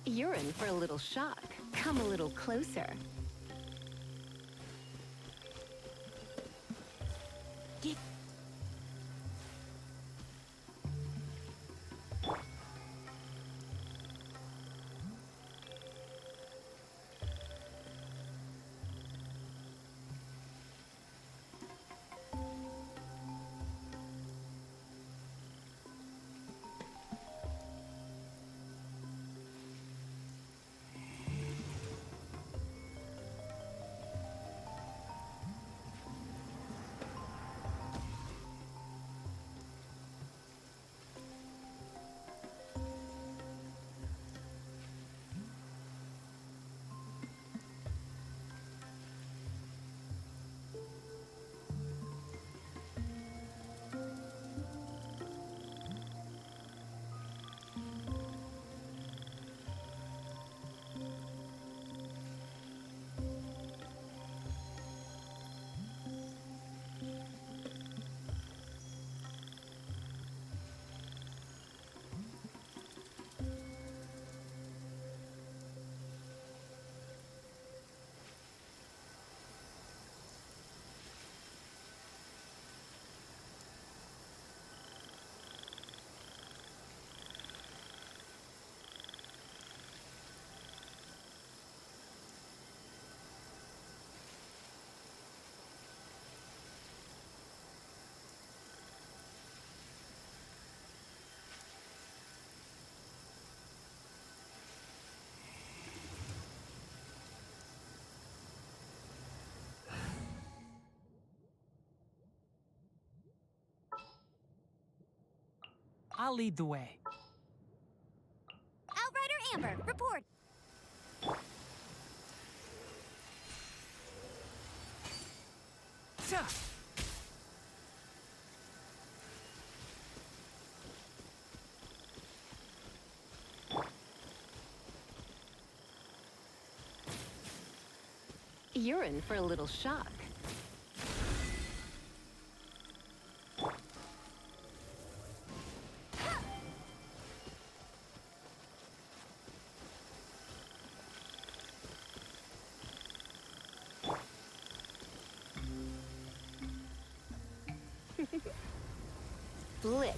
You're in for a little shock. Come a little closer. I'll lead the way. Outrider Amber, report. You're in for a little shock. Blitz.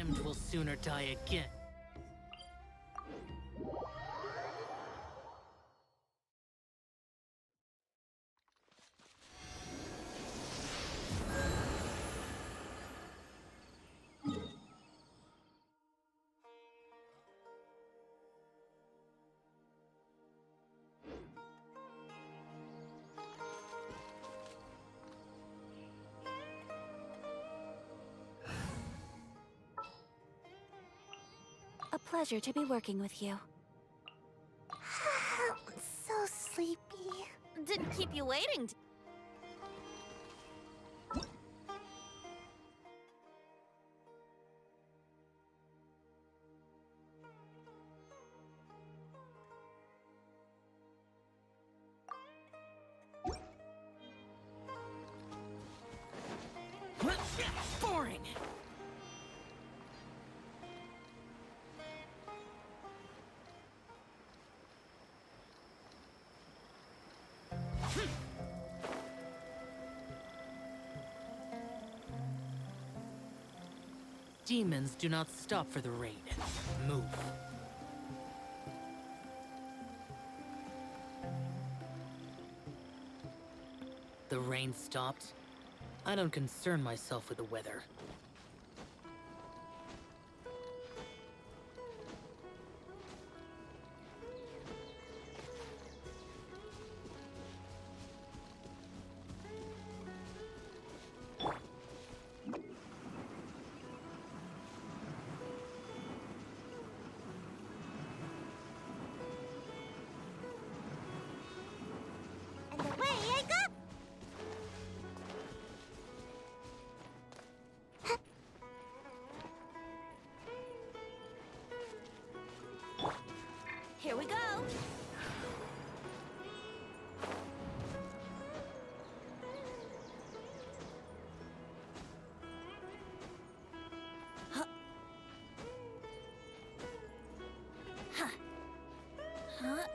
damned will sooner die again. A pleasure to be working with you. I'm so sleepy. Didn't keep you waiting. Boring! Demons do not stop for the raid. Move. The rain stopped. I don't concern myself with the weather. And away I go! Here we go. Huh. Huh. Huh.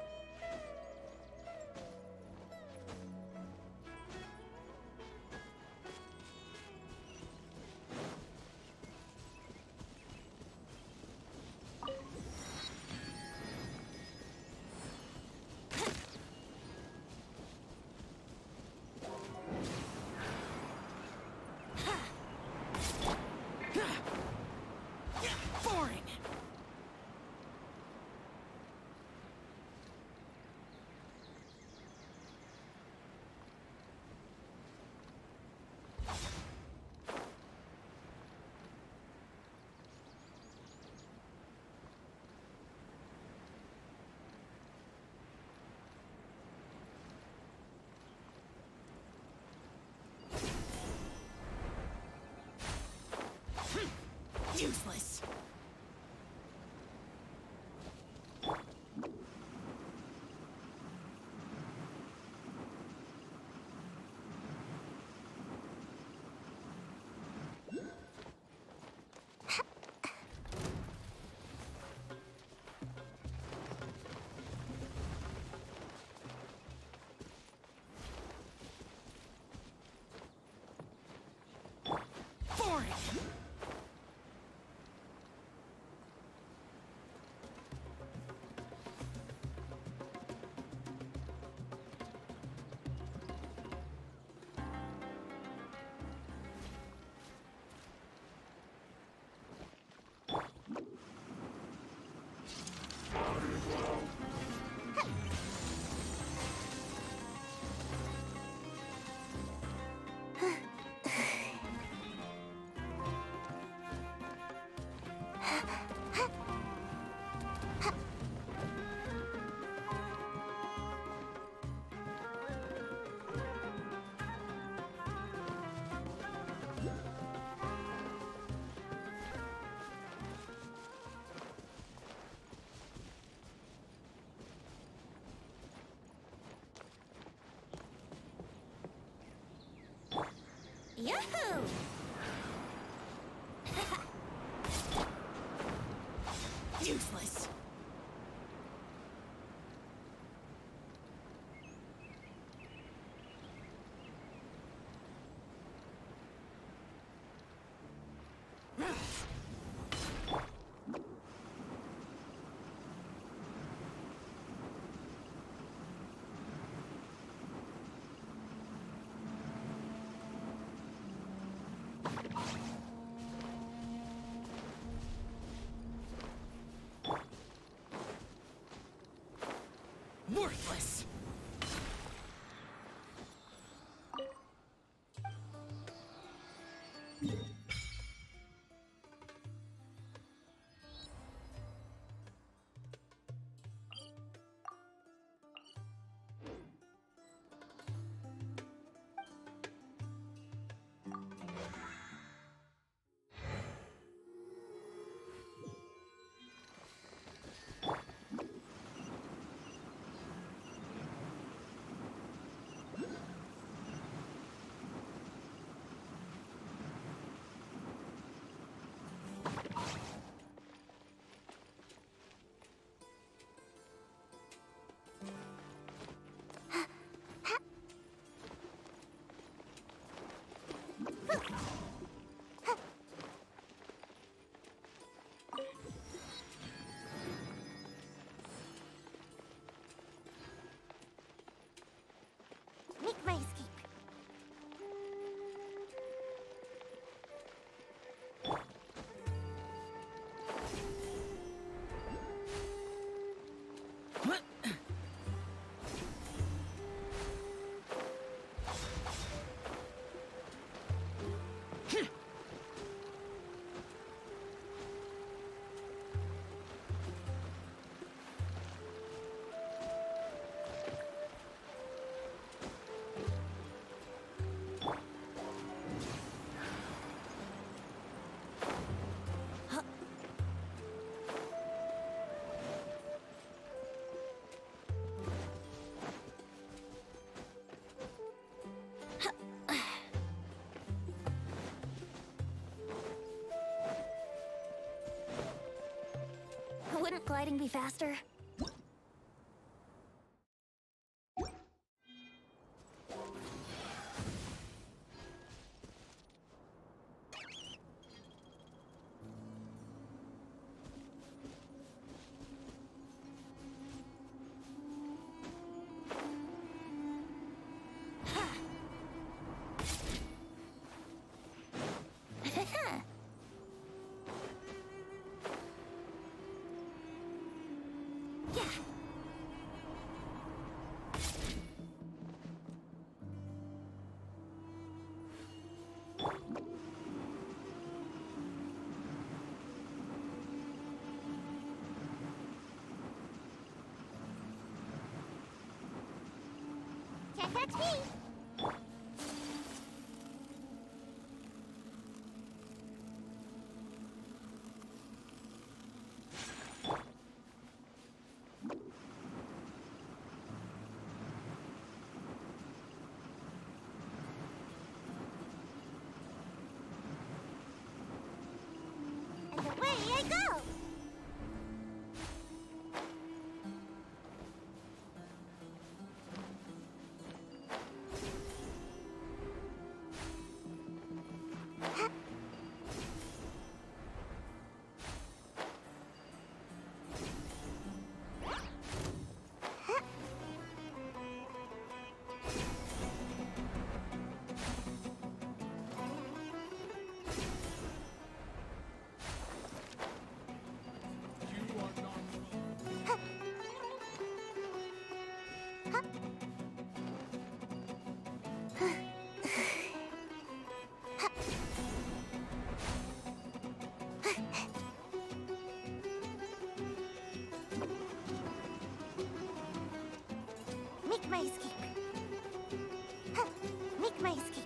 Boring! Useless! Boring! Worthless! Make my escape. Wouldn't gliding be faster? Can't catch me! And away I go! Make my escape. Make my escape.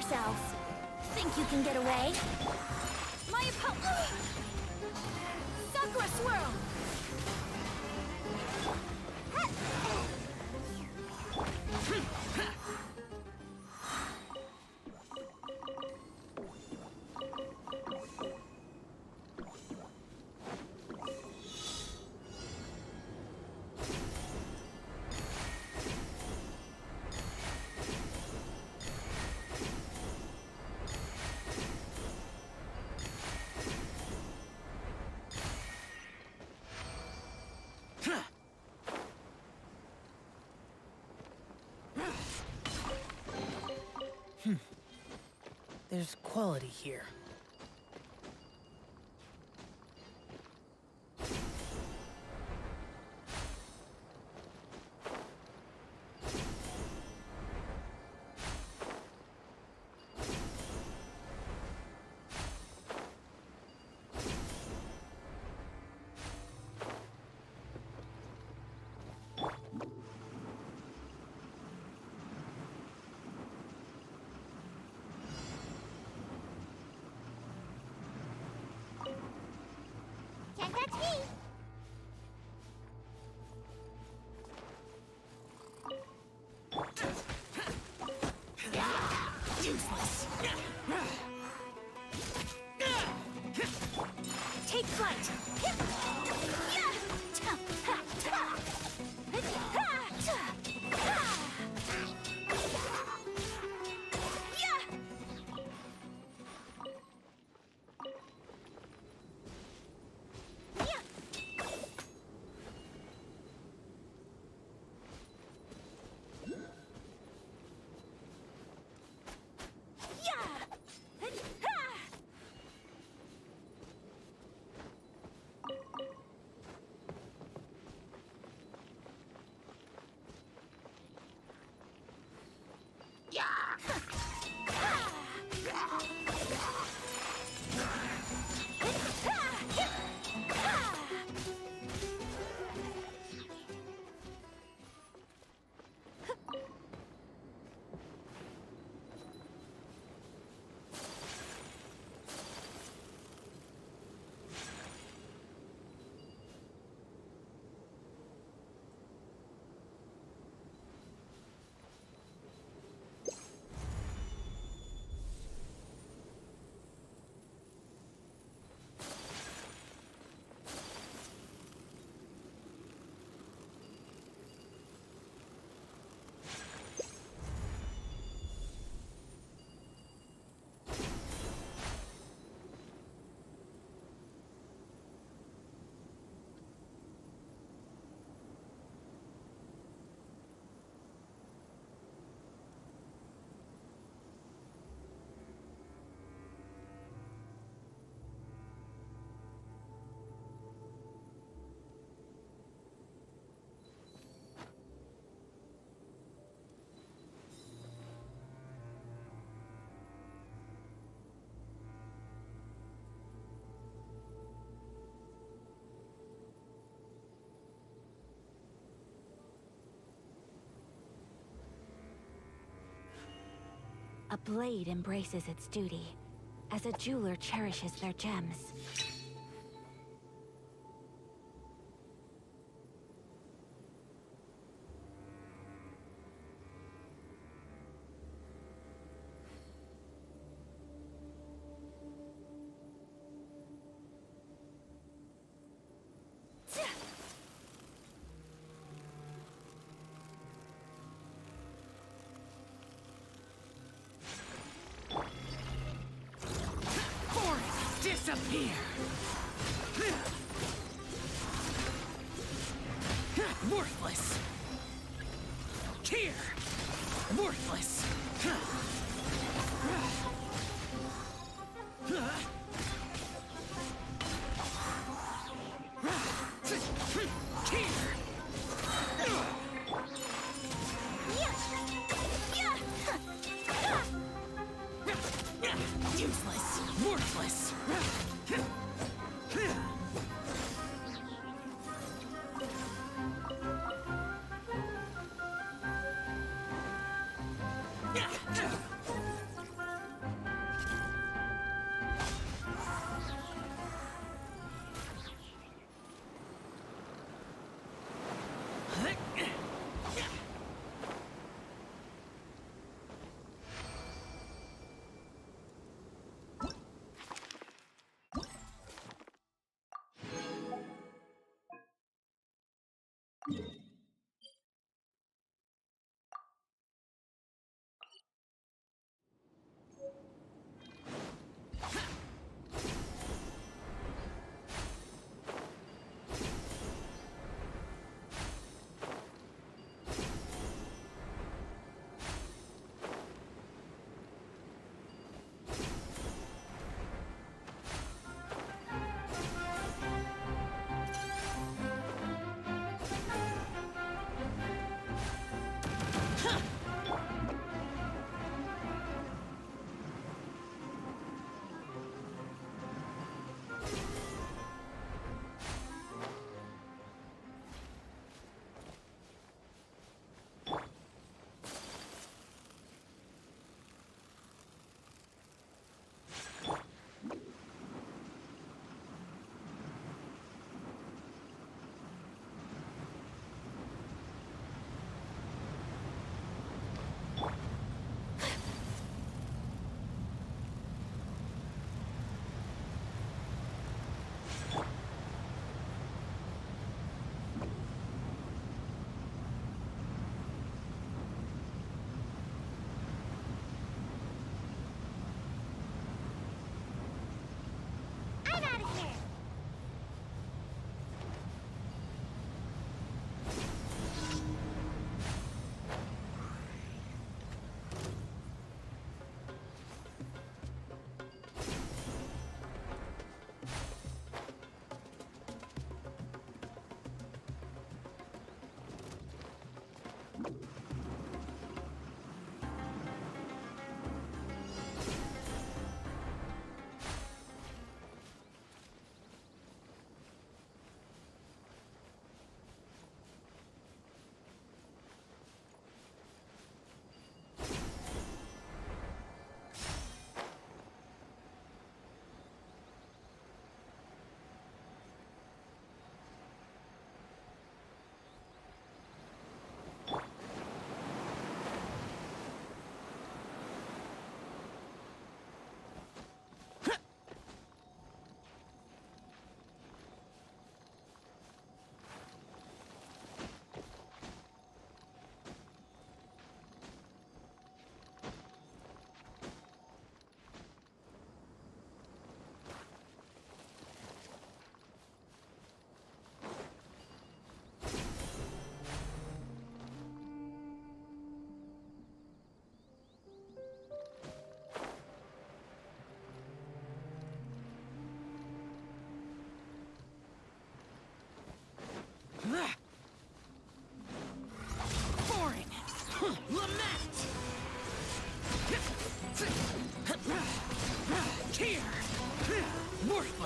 yourselves. Think you can get away? My Sakura Swirl! There's quality here. Can't touch me! Useless! Take flight! A blade embraces its duty, as a jeweler cherishes their gems. Disappear! Worthless! Here! Worthless! Useless! Worthless!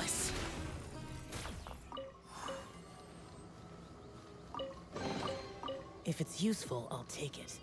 Worthless! If it's useful, I'll take it.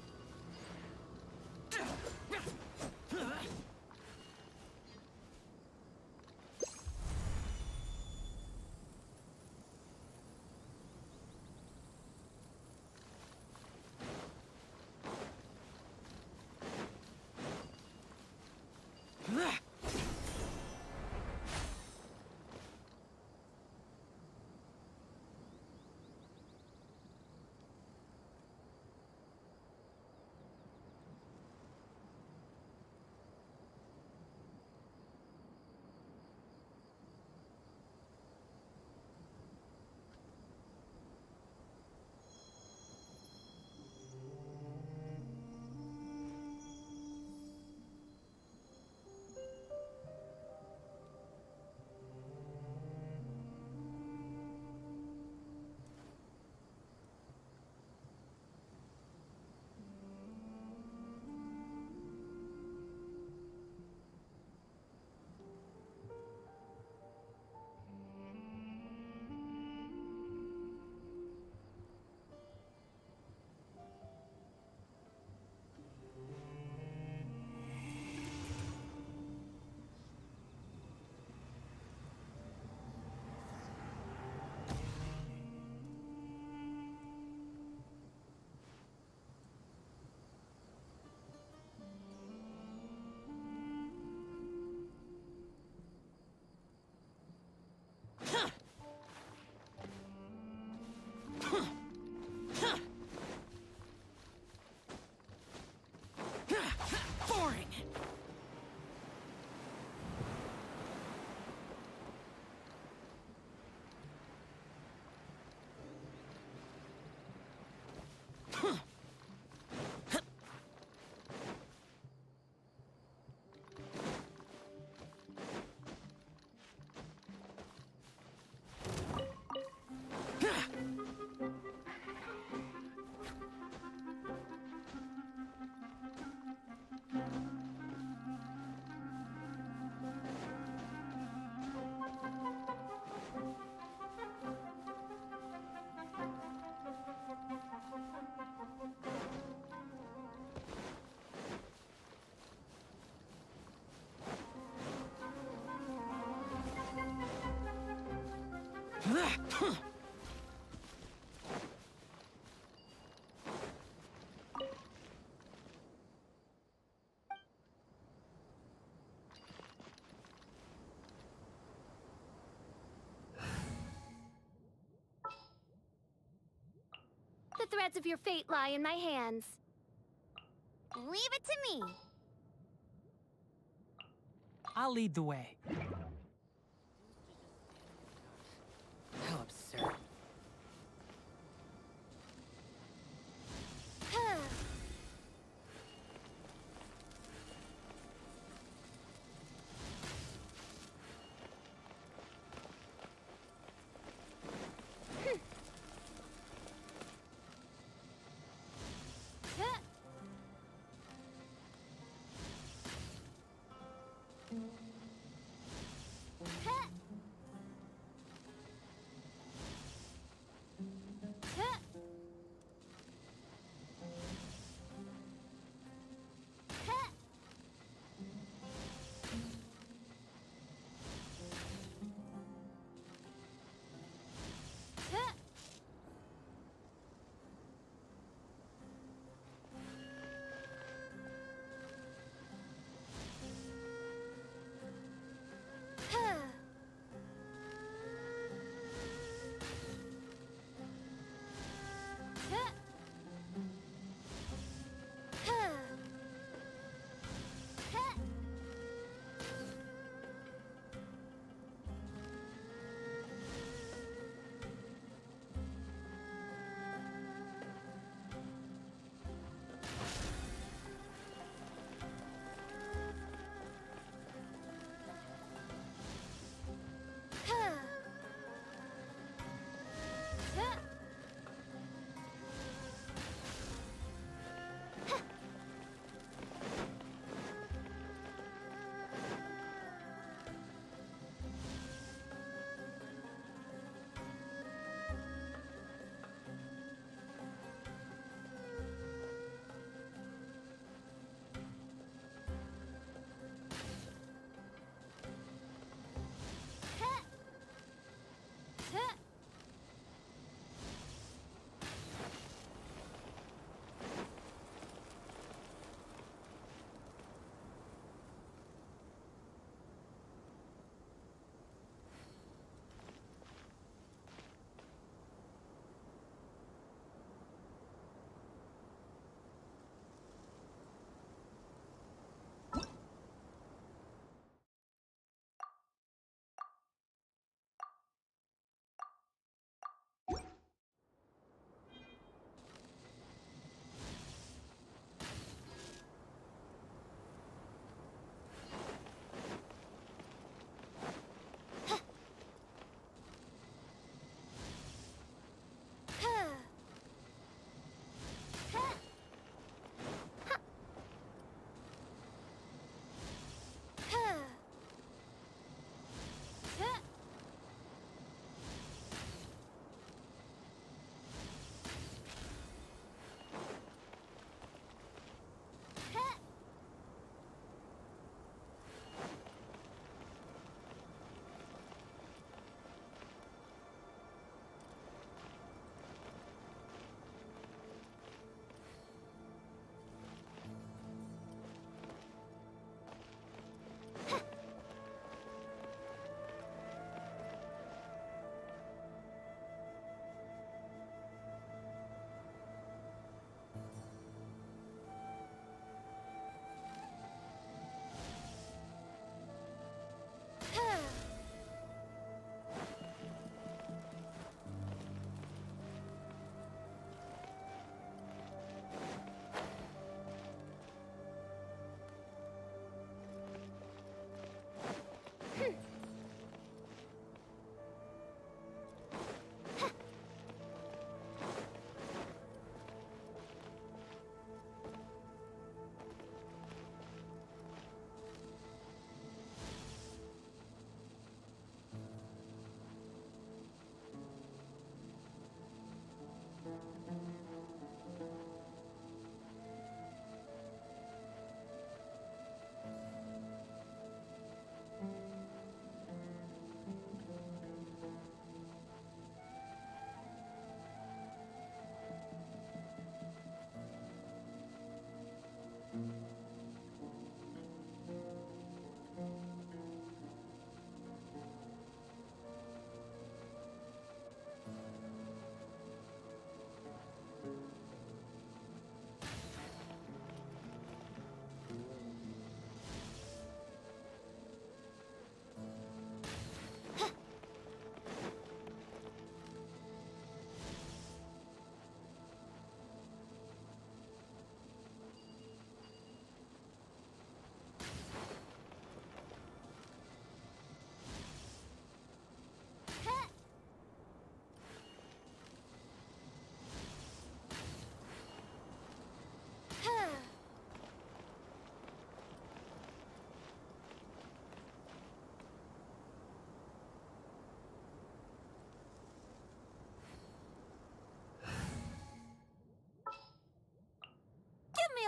Boring! The threads of your fate lie in my hands. Leave it to me. I'll lead the way. How absurd.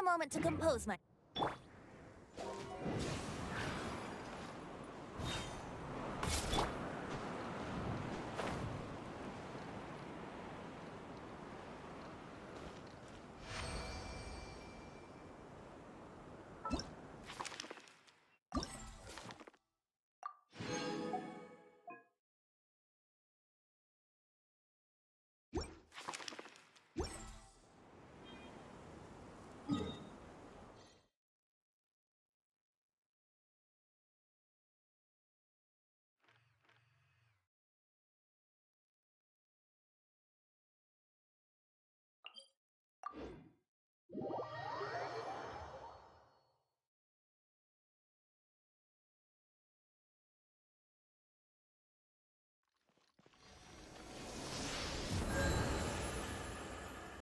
a moment to compose my...